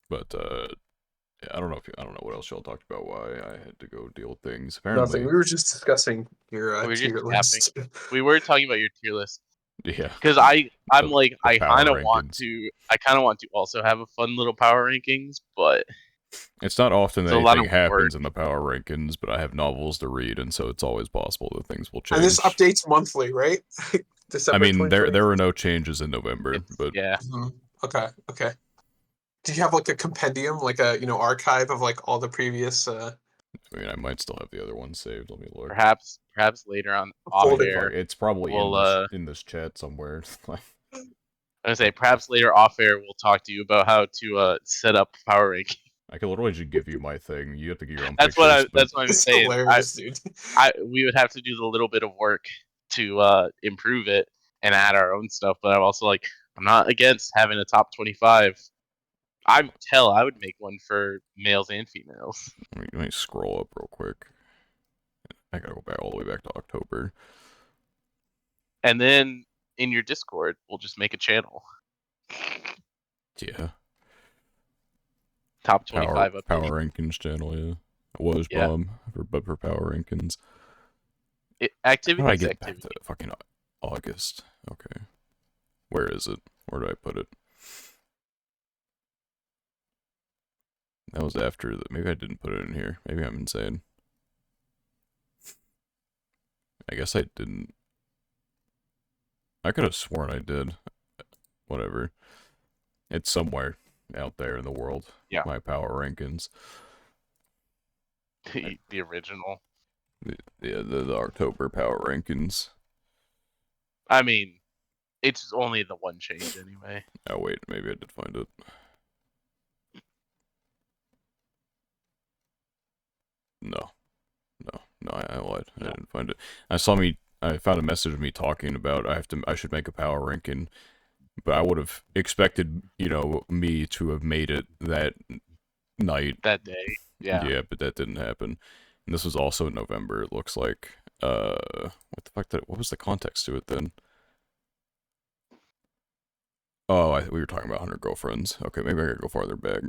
but yeah, I don't know what else y'all talked about. Why I had to go deal with things. Nothing. Apparently, We were just discussing your We were just tier yapping. list. We were talking about your tier list yeah, because I'm the like the I power kind of want rankings. to also have a fun little power rankings, but It's not often it's that a lot anything of work. happens in the power rankings, but I have novels to read, and so it's always possible that things will And this change. updates monthly, right? I December mean, there 2020. there were no changes in November, It's but yeah. Okay. Okay. Do you have like a compendium, like a archive of like all the previous I mean, I might still have the other one saved. Let me look. Perhaps later on off folder? air It's probably we'll in this chat somewhere. I say perhaps later off air we'll talk to you about how to set up power ranking. I could literally just give you my thing. You have to get your own pictures, but That's what I'm It's saying. hilarious, dude. We would have to do the little bit of work to improve it and add our own stuff. But I'm also like, I'm not against having a top 25. I would make one for males and females. Let me scroll up real quick. I gotta go back all the way back to October. And then in your Discord, we'll just make a channel. Yeah. Top Power 25 updating. rankings channel, yeah. It was Yeah. for power rankings. How do Activity I is get activity. back to fucking August? Okay. Where is it? Where did I put it? That was after the. Maybe I didn't put it in here. Maybe I'm insane. I guess I didn't. I could have sworn I did. Whatever. It's somewhere out there in the world. Yeah. My power rankings. The original. The October power rankings. I mean, it's only the one change anyway. Oh wait, maybe I did find it. No, I lied. No. I didn't find it. I found a message of me talking about I should make a power ranking, but I would have expected me to have made it that night. That day. Yeah. Yeah, but that didn't happen. And this was also in November. It looks like. What the fuck? What was the context to it then? Oh, we were talking about 100 girlfriends. Okay, maybe I gotta go farther back.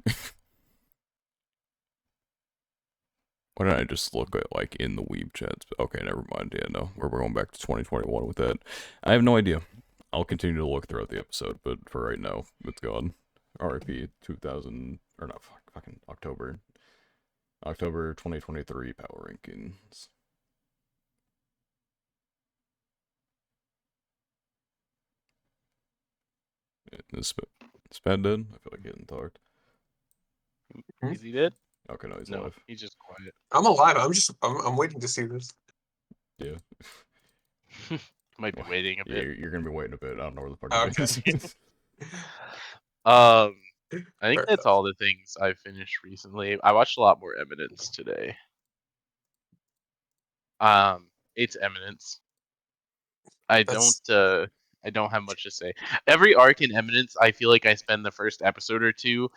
Why didn't I just look at, like, in the Weeb chats? Okay, never mind. Yeah, no. We're going back to 2021 with that. I have no idea. I'll continue to look throughout the episode, but for right now, it's gone. RIP 2000... Or not, fucking October. October 2023 power rankings. Is Spad dead? I feel like getting talked. Is he dead? Okay, no, he's No, alive. he's just quiet. I'm alive. I'm waiting to see this. Yeah. Might be waiting a Yeah, bit. you're gonna be waiting a bit. I don't know where the fuck Okay. it is. I think Fair that's enough. all the things I finished recently. I watched a lot more Eminence today. It's Eminence. I That's don't have much to say. Every arc in Eminence, I feel like I spend the first episode or two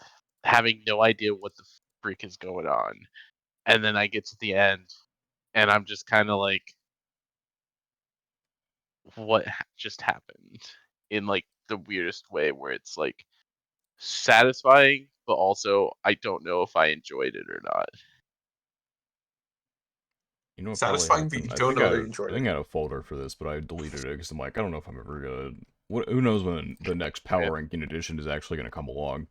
having no idea what the freak is going on. And then I get to the end and I'm just kind of like, what just happened? In like the weirdest way where it's like satisfying, but also I don't know if I enjoyed it or not. You know what probably satisfying, but happened? you I don't think know that I you enjoyed I it. think I had a folder for this, but I deleted it because I'm like, I don't know if I'm ever gonna. Who knows when the next Yeah. power ranking edition is actually gonna come along?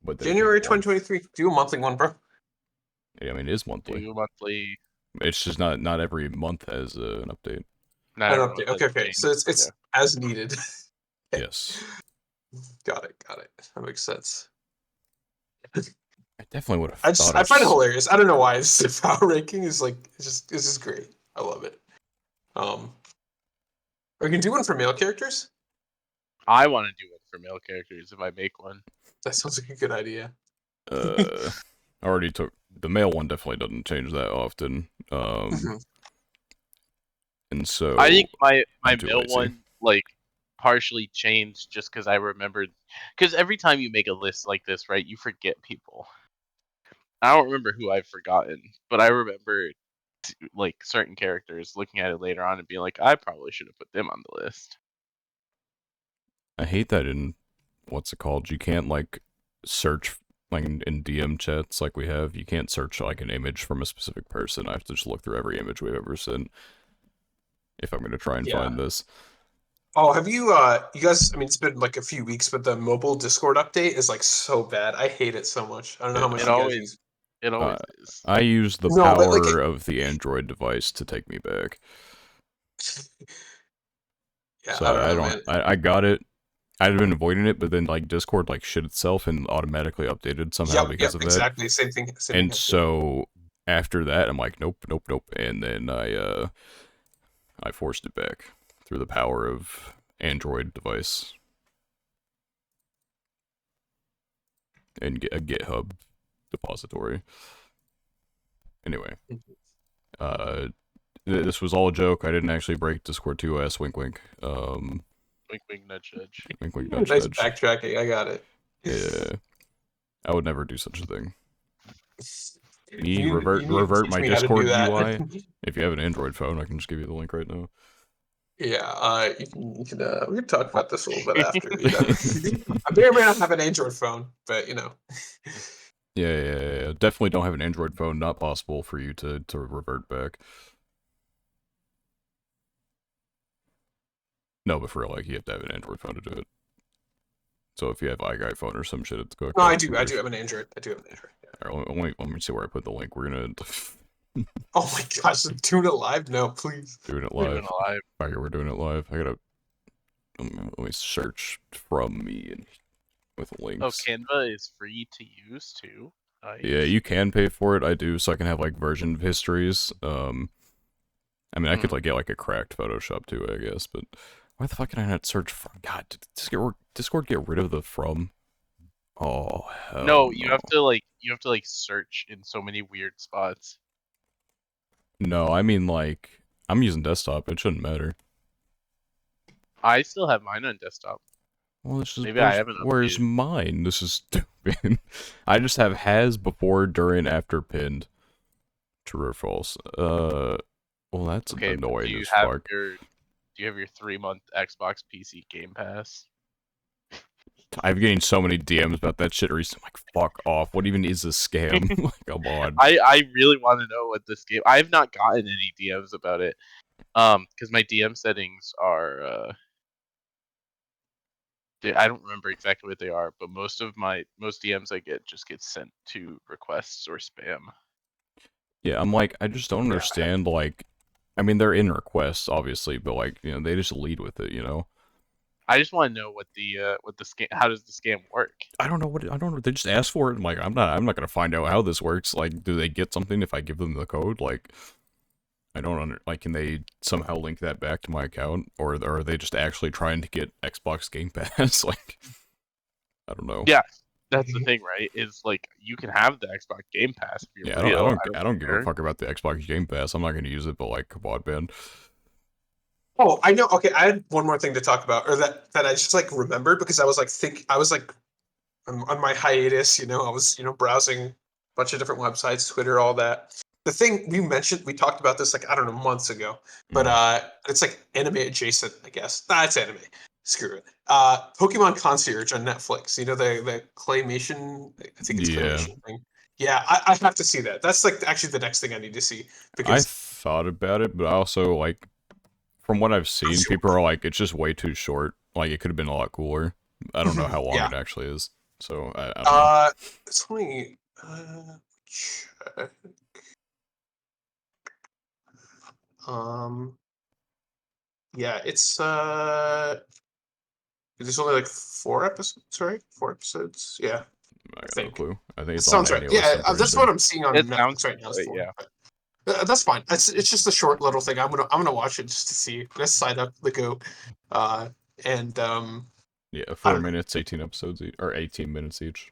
But then it January came along. 2023. Do a monthly one, bro. Yeah, I mean, it is monthly. Do monthly. It's just not every month has an update. Not An everyone update. does Okay. change. So it's as needed. Yes, Got it. That makes sense. I definitely would have thought. I find it hilarious. I don't know why this power ranking is like it's just great. I love it. We can do one for male characters. I want to do it for male characters if I make one. That sounds like a good idea. I already took the male one. Definitely doesn't change that often. And so I think my I'm too male lazy. one like partially changed just because I remembered. Because every time you make a list like this, right, you forget people. I don't remember who I've forgotten, but I remember like certain characters looking at it later on and being like, I probably should have put them on the list. I hate that in what's it called? You can't like search like in DM chats like we have. You can't search like an image from a specific person. I have to just look through every image we've ever sent if I'm gonna try and Yeah. find this. Oh, have you you guys? I mean, it's been like a few weeks, but the mobile Discord update is like so bad. I hate it so much. I don't know how much It you guys always use. is. I use the No, but, like, power of the Android device to take me back. Yeah, So I don't know, don't. man. I got it. I'd been avoiding it, but then like Discord like shit itself and automatically updated somehow because Yep, of that. exactly. Same thing. And so after that, I'm like, nope, and then I forced it back through the power of Android device and get a GitHub depository. Anyway, this was all a joke. I didn't actually break Discord 2S. Wink, wink. Wink, wink. wink, nudge, nudge. Wink, wink, nudge, Nice nudge. backtracking. I got it. Yeah. I would never do such a thing. Me, You need to revert teach my me how to do Discord that. UI. If you have an Android phone, I can just give you the link right now. Yeah, we can talk about this a little bit after. I may or may not have an Android phone, but Yeah. Definitely don't have an Android phone. Not possible for you to revert back. No, but for real, like, you have to have an Android phone to do it. So if you have iPhone or some shit, it's going. No, I do have an Android. I do have an Android. Yeah. All right, let me see where I put the link. We're gonna Oh my gosh, doing it live? No, please. doing it We're live. doing it live. All right, we're doing it live. I gotta let me search from me and with links. Oh, Canva is free to use too. Nice. Yeah, you can pay for it. I do, so I can have like version histories. I mean, I could like get like a cracked Photoshop too, I guess. But why the fuck can I not search from? God, did Discord get rid of the from? Oh hell No, you have to like search in so many weird spots. No, I mean like I'm using desktop. It shouldn't matter. I still have mine on desktop. Well, this is Maybe I haven't where's updated. mine? This is stupid. I just have has before, during, after pinned. True or false? Well, that's Okay, but annoying do you as have fuck. your 3-month Xbox PC Game Pass? I've getting so many DMs about that shit recently. I'm like, fuck off. What even is this scam? Like, come on. I really want to know what this game. I have not gotten any DMs about it. Because my DM settings are I don't remember exactly what they are, but most DMs I get just get sent to requests or spam. Yeah, I'm like, I just don't understand, like, I mean, they're in requests, obviously, but, like, you know, they just lead with it, you know? I just want to know what the scam. How does the scam work? I don't know. They just ask for it. I'm like, I'm not gonna find out how this works. Like, do they get something if I give them the code? Like, I don't like, can they somehow link that back to my account? Or are they just actually trying to get Xbox Game Pass? Like, I don't know. Yeah, that's the thing, right? Is like you can have the Xbox Game Pass if you're Yeah, real. I don't give a care. fuck about the Xbox Game Pass. I'm not gonna use it, but like, come on, man. Oh, I know. Okay, I had one more thing to talk about, or that I just like remembered because I was like on my hiatus. I was browsing a bunch of different websites, Twitter, all that. The thing we talked about this like I don't know months ago, but it's like anime adjacent, I guess. Nah, it's anime. Screw it. Pokemon Concierge on Netflix. The claymation. I think it's claymation thing. Yeah, I have to see that. That's like actually the next thing I need to see I because thought about it, but I also like, from what I've seen, people are like, it's just way too short. Like, it could have been a lot cooler. I don't know how long yeah. it actually is, so I don't know. It's only check. Yeah, it's there's only like 4 episodes, right? 4 episodes. Yeah, I I got no think clue. I think that it's on sounds right. AniList, Yeah, I'm pretty that's sure. what I'm seeing on It sounds Netflix right now. right, yeah. That's fine. It's just a short little thing. I'm gonna watch it just to see. Let's sign up the goat. And Yeah, I 4 don't know. minutes, 18 episodes, or 18 minutes each.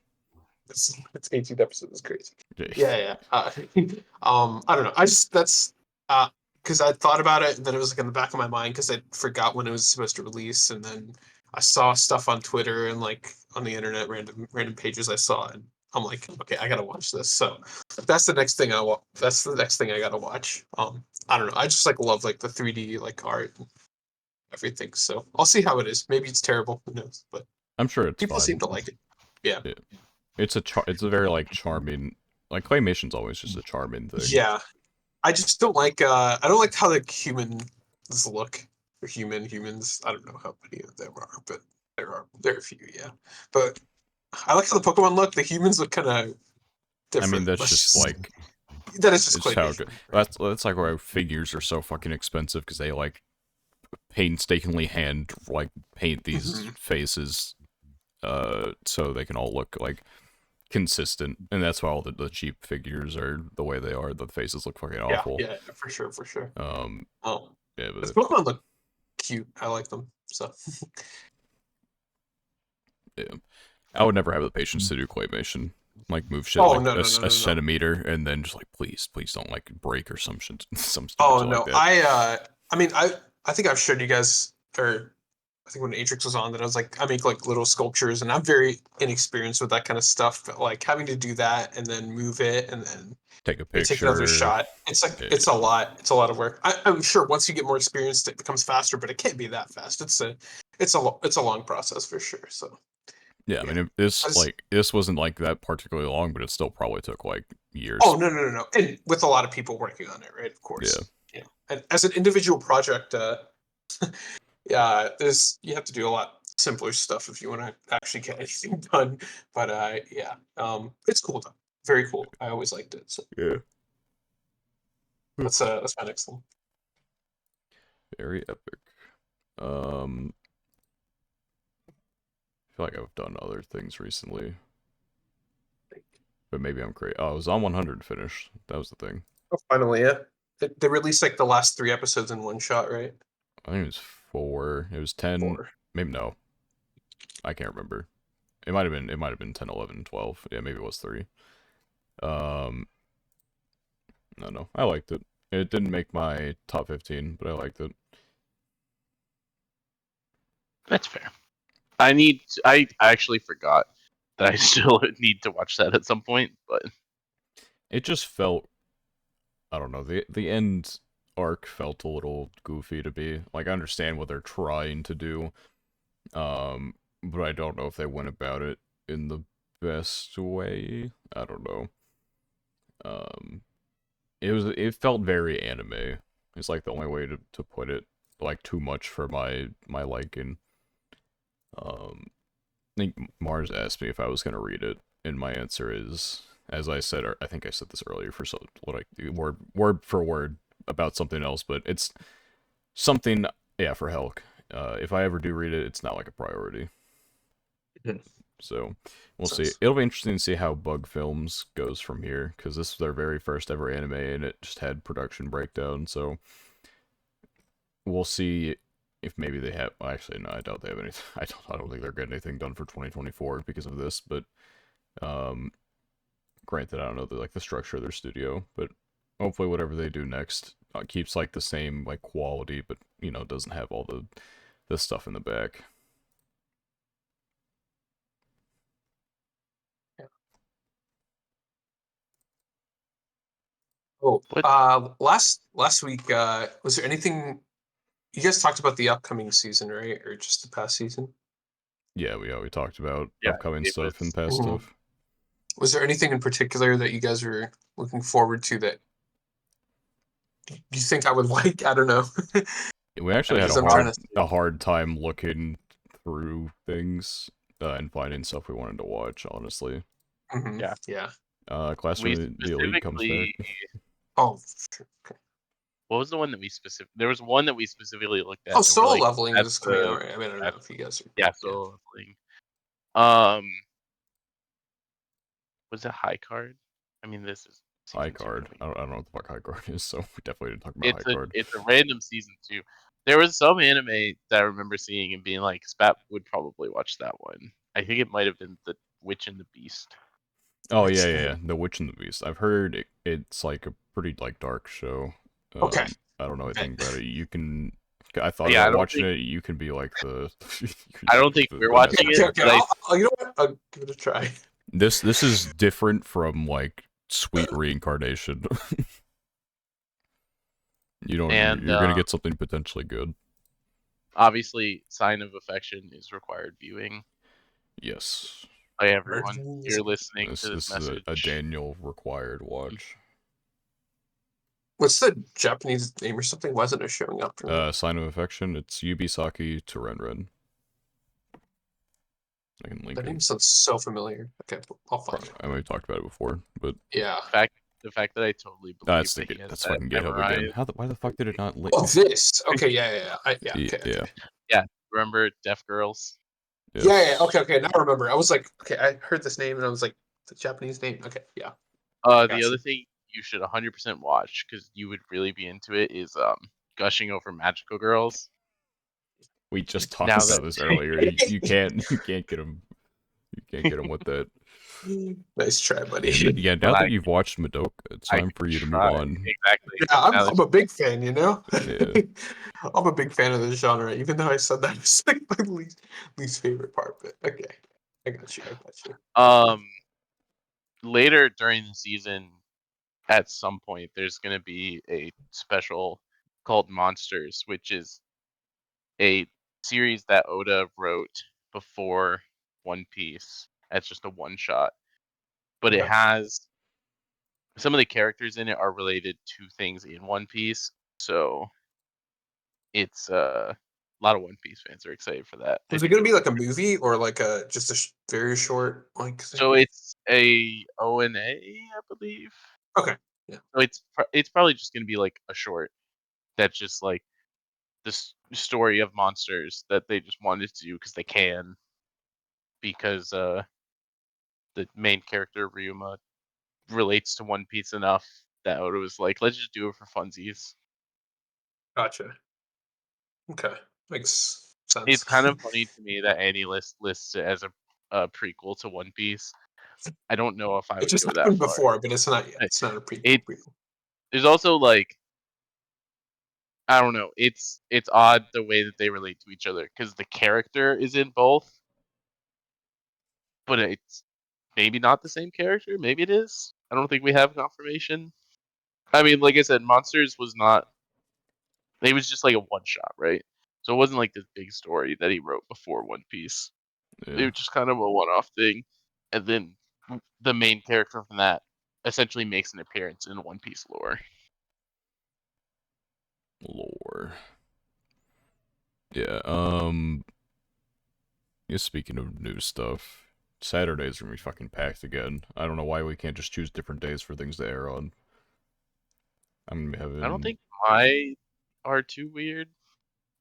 It's 18 episodes. It's crazy. Yeah. Yeah. I don't know. I just that's because I thought about it and then it was like in the back of my mind because I forgot when it was supposed to release and then I saw stuff on Twitter and like on the internet, random pages I saw and I'm like, okay, I gotta watch this. So that's the next thing That's the next thing I gotta watch. I don't know. I just like love like the 3D like art and everything. So I'll see how it is. Maybe it's terrible. Who knows? But I'm sure it's people fine. seem to like it. Yeah. It's a very, like, charming, like, claymation's always just a charming thing. Yeah. I just don't like I don't like how the humans look. Or humans. I don't know how many of them are, but there are a few, yeah. But I like how the Pokemon look. The humans look kind of different. I mean, that's Let's just like, that is just it's how claymation. good. That's like why figures are so fucking expensive, because they like painstakingly paint these faces, so they can all look like consistent, and that's why all the cheap figures are the way they are. The faces look fucking awful. Yeah, for sure. Yeah, The but Pokemon look cute. I like them. So yeah, I would never have the patience to do claymation. Like, move shit Oh, like no, a no, no, no, no. centimeter, and then just like, please don't like break or some shit, some stupid Oh shit no, like that. I mean I think I've showed you guys, or I think when Atrix was on, that I was like, I make like little sculptures, and I'm very inexperienced with that kind of stuff. But like having to do that and then move it and then Take a take another picture. shot. It's like Yeah. it's a lot. It's a lot of work. I'm sure once you get more experienced, it becomes faster, but it can't be that fast. It's a long process for sure. So Yeah, I yeah. mean, this wasn't like that particularly long, but it still probably took like years. Oh no, and with a lot of people working on it, right? Of course. Yeah. And as an individual project, yeah, you have to do a lot simpler stuff if you want to actually get anything done. But yeah, it's cool though. Very cool. I always liked it. So Yeah. that's my next thing. Very epic. I feel like I've done other things recently, but maybe I'm crazy. Oh, I was on 100 finished. That was the thing. Oh, finally, yeah. They released like the last 3 episodes in one shot, right? I think it was 4. It was 10. 4. Maybe no. I can't remember. It might have been. It might have been 10, 11, 12. Yeah, maybe it was 3. No. I liked it. It didn't make my top 15, but I liked it. That's fair. I actually forgot that I still need to watch that at some point, but It just felt, I don't know, the end arc felt a little goofy to me. Like, I understand what they're trying to do, but I don't know if they went about it in the best way. I don't know. It felt very anime. It's like the only way to put it. Like, too much for my liking. I think Mars asked me if I was gonna read it, and my answer is, as I said, or I think I said this earlier for word for word about something else, but it's something, yeah, for Helk. If I ever do read it, it's not like a priority. So we'll see. It'll be interesting to see how Bug Films goes from here, because this was their very first ever anime, and it just had production breakdown. So we'll see if maybe they have. Well, actually, no, I doubt they have anything. I don't think they're getting anything done for 2024 because of this. But granted, I don't know the structure of their studio, but hopefully whatever they do next keeps like the same like quality, but doesn't have all the stuff in the back. Oh, last week, was there anything you guys talked about the upcoming season, right? Or just the past season? Yeah, we talked about yeah, upcoming it stuff was- and past Mhm. stuff. Was there anything in particular that you guys were looking forward to that you think I would like? I don't know. We actually had Because I'm trying to see. a hard time looking through things and finding stuff we wanted to watch. Honestly, Mhm. Yeah. Yeah. Classroom we of the Elite comes back. specifically. Oh, sure. Okay. What was the one that there was one that we specifically looked at. Oh, and we're Solo like, Leveling that's is coming the out, right? I mean, I don't know if you guys are. yeah, Solo Leveling. Was it High Card? I mean, this is High season 2 card. coming. I don't know what the fuck high card is, so we definitely didn't talk about high card. It's a random season 2. There was some anime that I remember seeing and being like, Spat would probably watch that one. I think it might have been The Witch and the Beast. Oh yeah. The Witch and the Beast. I've heard it's like a pretty like dark show. Okay. I don't know anything about it. You can. I thought Yeah, I about don't watching think- it. You can be like the. I don't think we're watching Okay, it. okay. but I- You know what? I'll give it a try. This is different from like Sweet Reincarnation. You don't. And, You're gonna get something potentially good. Obviously, Sign of Affection is required viewing Yes. by everyone. Virgins. You're listening This to this is message. a Daniel required watch. What's the Japanese name or something? Why isn't it showing up for me? Sign of Affection. It's Yubisaki to Renren. I can link That it. name sounds so familiar. Okay, I'll find it. I might have talked about it before, but Yeah. The fact that I totally believe that's that he has that's that fucking GitHub again. memorized. Why the fuck did it not link? Oh, this. Okay, yeah. Okay. Yeah. Remember Deaf Girls? Yes. Yeah. Okay. Now I remember. I was like, okay, I heard this name and I was like, it's a Japanese name. Okay, yeah. The Gotcha. other thing you should 100% watch because you would really be into it is Gushing Over Magical Girls. We just talked Now about that- this earlier. You can't get him. You can't get him with that. Nice try, buddy. Yeah, But now that you've watched Madoka, it's I time for could you to move try. on. Exactly. Yeah, Now that I'm a big fan, you know? Yeah. I'm a big fan of this genre, even though I said that was like my least favorite part, but okay. I got you. later during the season, at some point, there's gonna be a special called Monsters, which is a series that Oda wrote before One Piece. That's just a one shot, but it Okay. has some of the characters in it are related to things in One Piece, so it's a lot of One Piece fans are excited for that. I Is it think gonna be it'll like a movie or like a just a very short like thing? so it's a ONA, I believe. Okay. Yeah. So it's probably just gonna be like a short that's just like this story of monsters that they just wanted to do because they can, because the main character Ryuma relates to One Piece enough that Oda was like, let's just do it for funsies. Gotcha. Okay. Makes It's sense. kind of funny to me that Annie lists it as a prequel to One Piece. I don't know if I It would just go that happened far. before, but it's not yet. I- It's not a prequel. It there's also like, I don't know. It's odd the way that they relate to each other because the character is in both, but it's maybe not the same character. Maybe it is. I don't think we have confirmation. I mean, like I said, Monsters was not. It was just like a one shot, right? So it wasn't like this big story that he wrote before One Piece. It Yeah. was just kind of a one off thing, and then the main character from that essentially makes an appearance in One Piece lore. Lore. Yeah, yeah, speaking of new stuff, Saturdays are gonna be fucking packed again. I don't know why we can't just choose different days for things to air on. I'm gonna be I don't having, think my are too weird.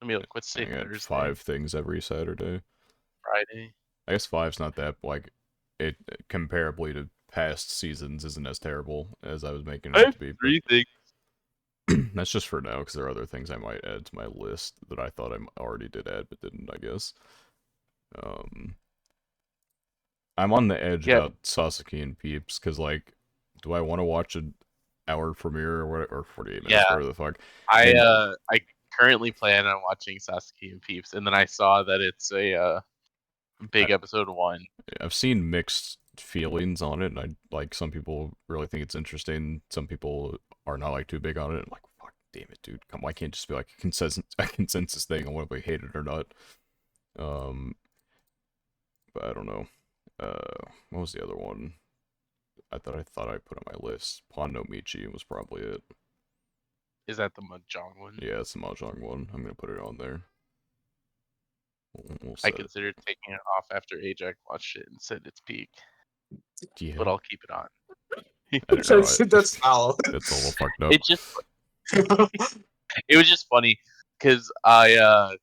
Let me look. Let's I say got Thursday, 5 things every Saturday. Friday. I guess five's not that, like, it comparably to past seasons isn't as terrible as I was making it I out have to be, but 3 things. that's just for now, because there are other things I might add to my list that I thought I already did add, but didn't, I guess. Um, I'm on the edge Yeah, about Sasuke and Peeps, because, like, do I want to watch an hour premiere or whatever, or 48 minutes, yeah. whatever the fuck? I And I currently plan on watching Sasuke and Peeps, and then I saw that it's a I, big episode 1. I've seen mixed feelings on it, and like, some people really think it's interesting, some people are not, like, too big on it. I'm like, fuck, damn it, dude, come, why can't it just be, like, a consensus thing on whether we hate it or not? Um, but I don't know. What was the other one? I thought I put on my list. Pon no Michi was probably it. Is that the Mahjong one? Yeah, it's the Mahjong one. I'm gonna put it on there. We'll I set it. considered taking it off after Ajax watched it and said it's peak, Yeah, but I'll keep it on. I don't know. That's foul. It's a little fucked up. It just it was just funny because I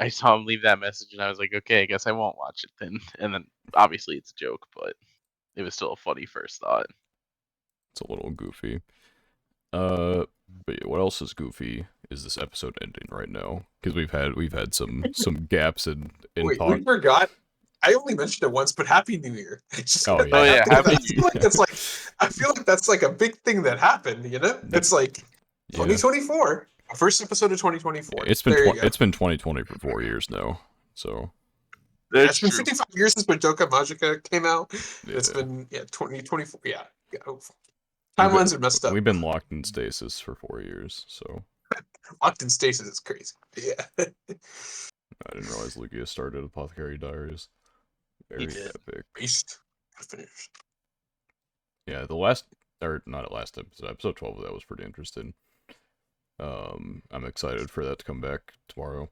saw him leave that message and I was like, okay, I guess I won't watch it then. And then obviously it's a joke, but it was still a funny first thought. It's a little goofy. But yeah, what else is goofy is this episode ending right now, because we've had some gaps in Wait, talk. we forgot. I only mentioned it once, but Happy New Year. Oh, I yeah. have to Happy I New feel like that's like I feel like that's like a big thing that happened. You know, it's like Yeah, 2024, first episode of 2024. it's been There you go. it's been 2020 for 4 years now. So Yeah, That's it's been true. 55 years since Madoka Magica came out. yeah, It's been 2024. Yeah, yeah. Oh, we've been, timelines are messed up. we've been locked in stasis for 4 years. So Locked in stasis is crazy. Yeah. I didn't realize Lugia started Apothecary Diaries. He Very did. epic. Beast. Finished. Yeah, the last, or not last episode 12 of that was pretty interesting. I'm excited for that to come back tomorrow.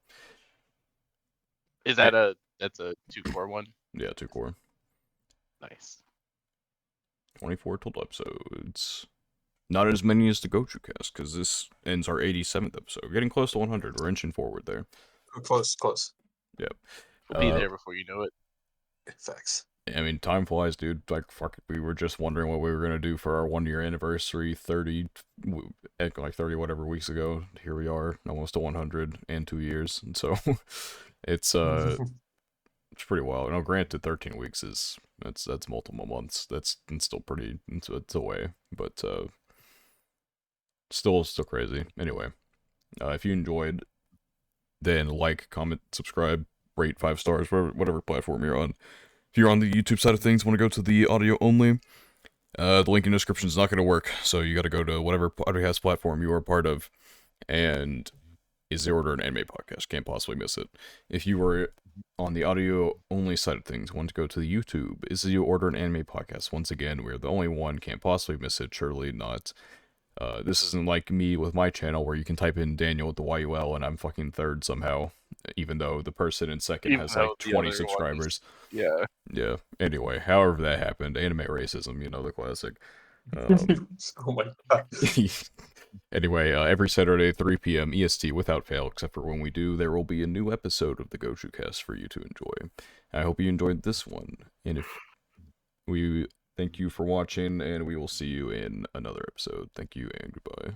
Is that that's a 2 core one? Yeah, 2 core. Nice. 24 total episodes. Not as many as the Gochuucast, because this ends our 87th episode. We're getting close to 100. We're inching forward there. Close. Yep. We'll be there before you know it. Facts. I mean, time flies, dude. Like, fuck, we were just wondering what we were gonna do for our 1 year anniversary, 30, like 30 whatever weeks ago. Here we are, almost to 100 and 2 years. And so, it's pretty wild. Now, granted, 13 weeks is That's multiple months. It's still pretty. It's away, but still crazy. Anyway, if you enjoyed, then like, comment, subscribe, rate 5 stars, whatever platform you're on. If you're on the YouTube side of things, want to go to the audio only, the link in the description is not going to work, so you got to go to whatever podcast platform you are part of, and Is the Order an Anime Podcast. Can't possibly miss it. If you were on the audio only side of things, want to go to the YouTube, Is the Order an Anime Podcast. Once again, we're the only one, can't possibly miss it, surely not. This isn't like me with my channel where you can type in Daniel with the YUL and I'm fucking third somehow, even though the person in second Even has though like the 20 other subscribers. Yeah. Yeah. Anyway, however that happened, anime racism, the classic. Oh my god. Anyway, every Saturday, 3 p.m. EST without fail, except for when we do, there will be a new episode of the Gochuucast for you to enjoy. I hope you enjoyed this one, and if we thank you for watching, and we will see you in another episode. Thank you, and goodbye.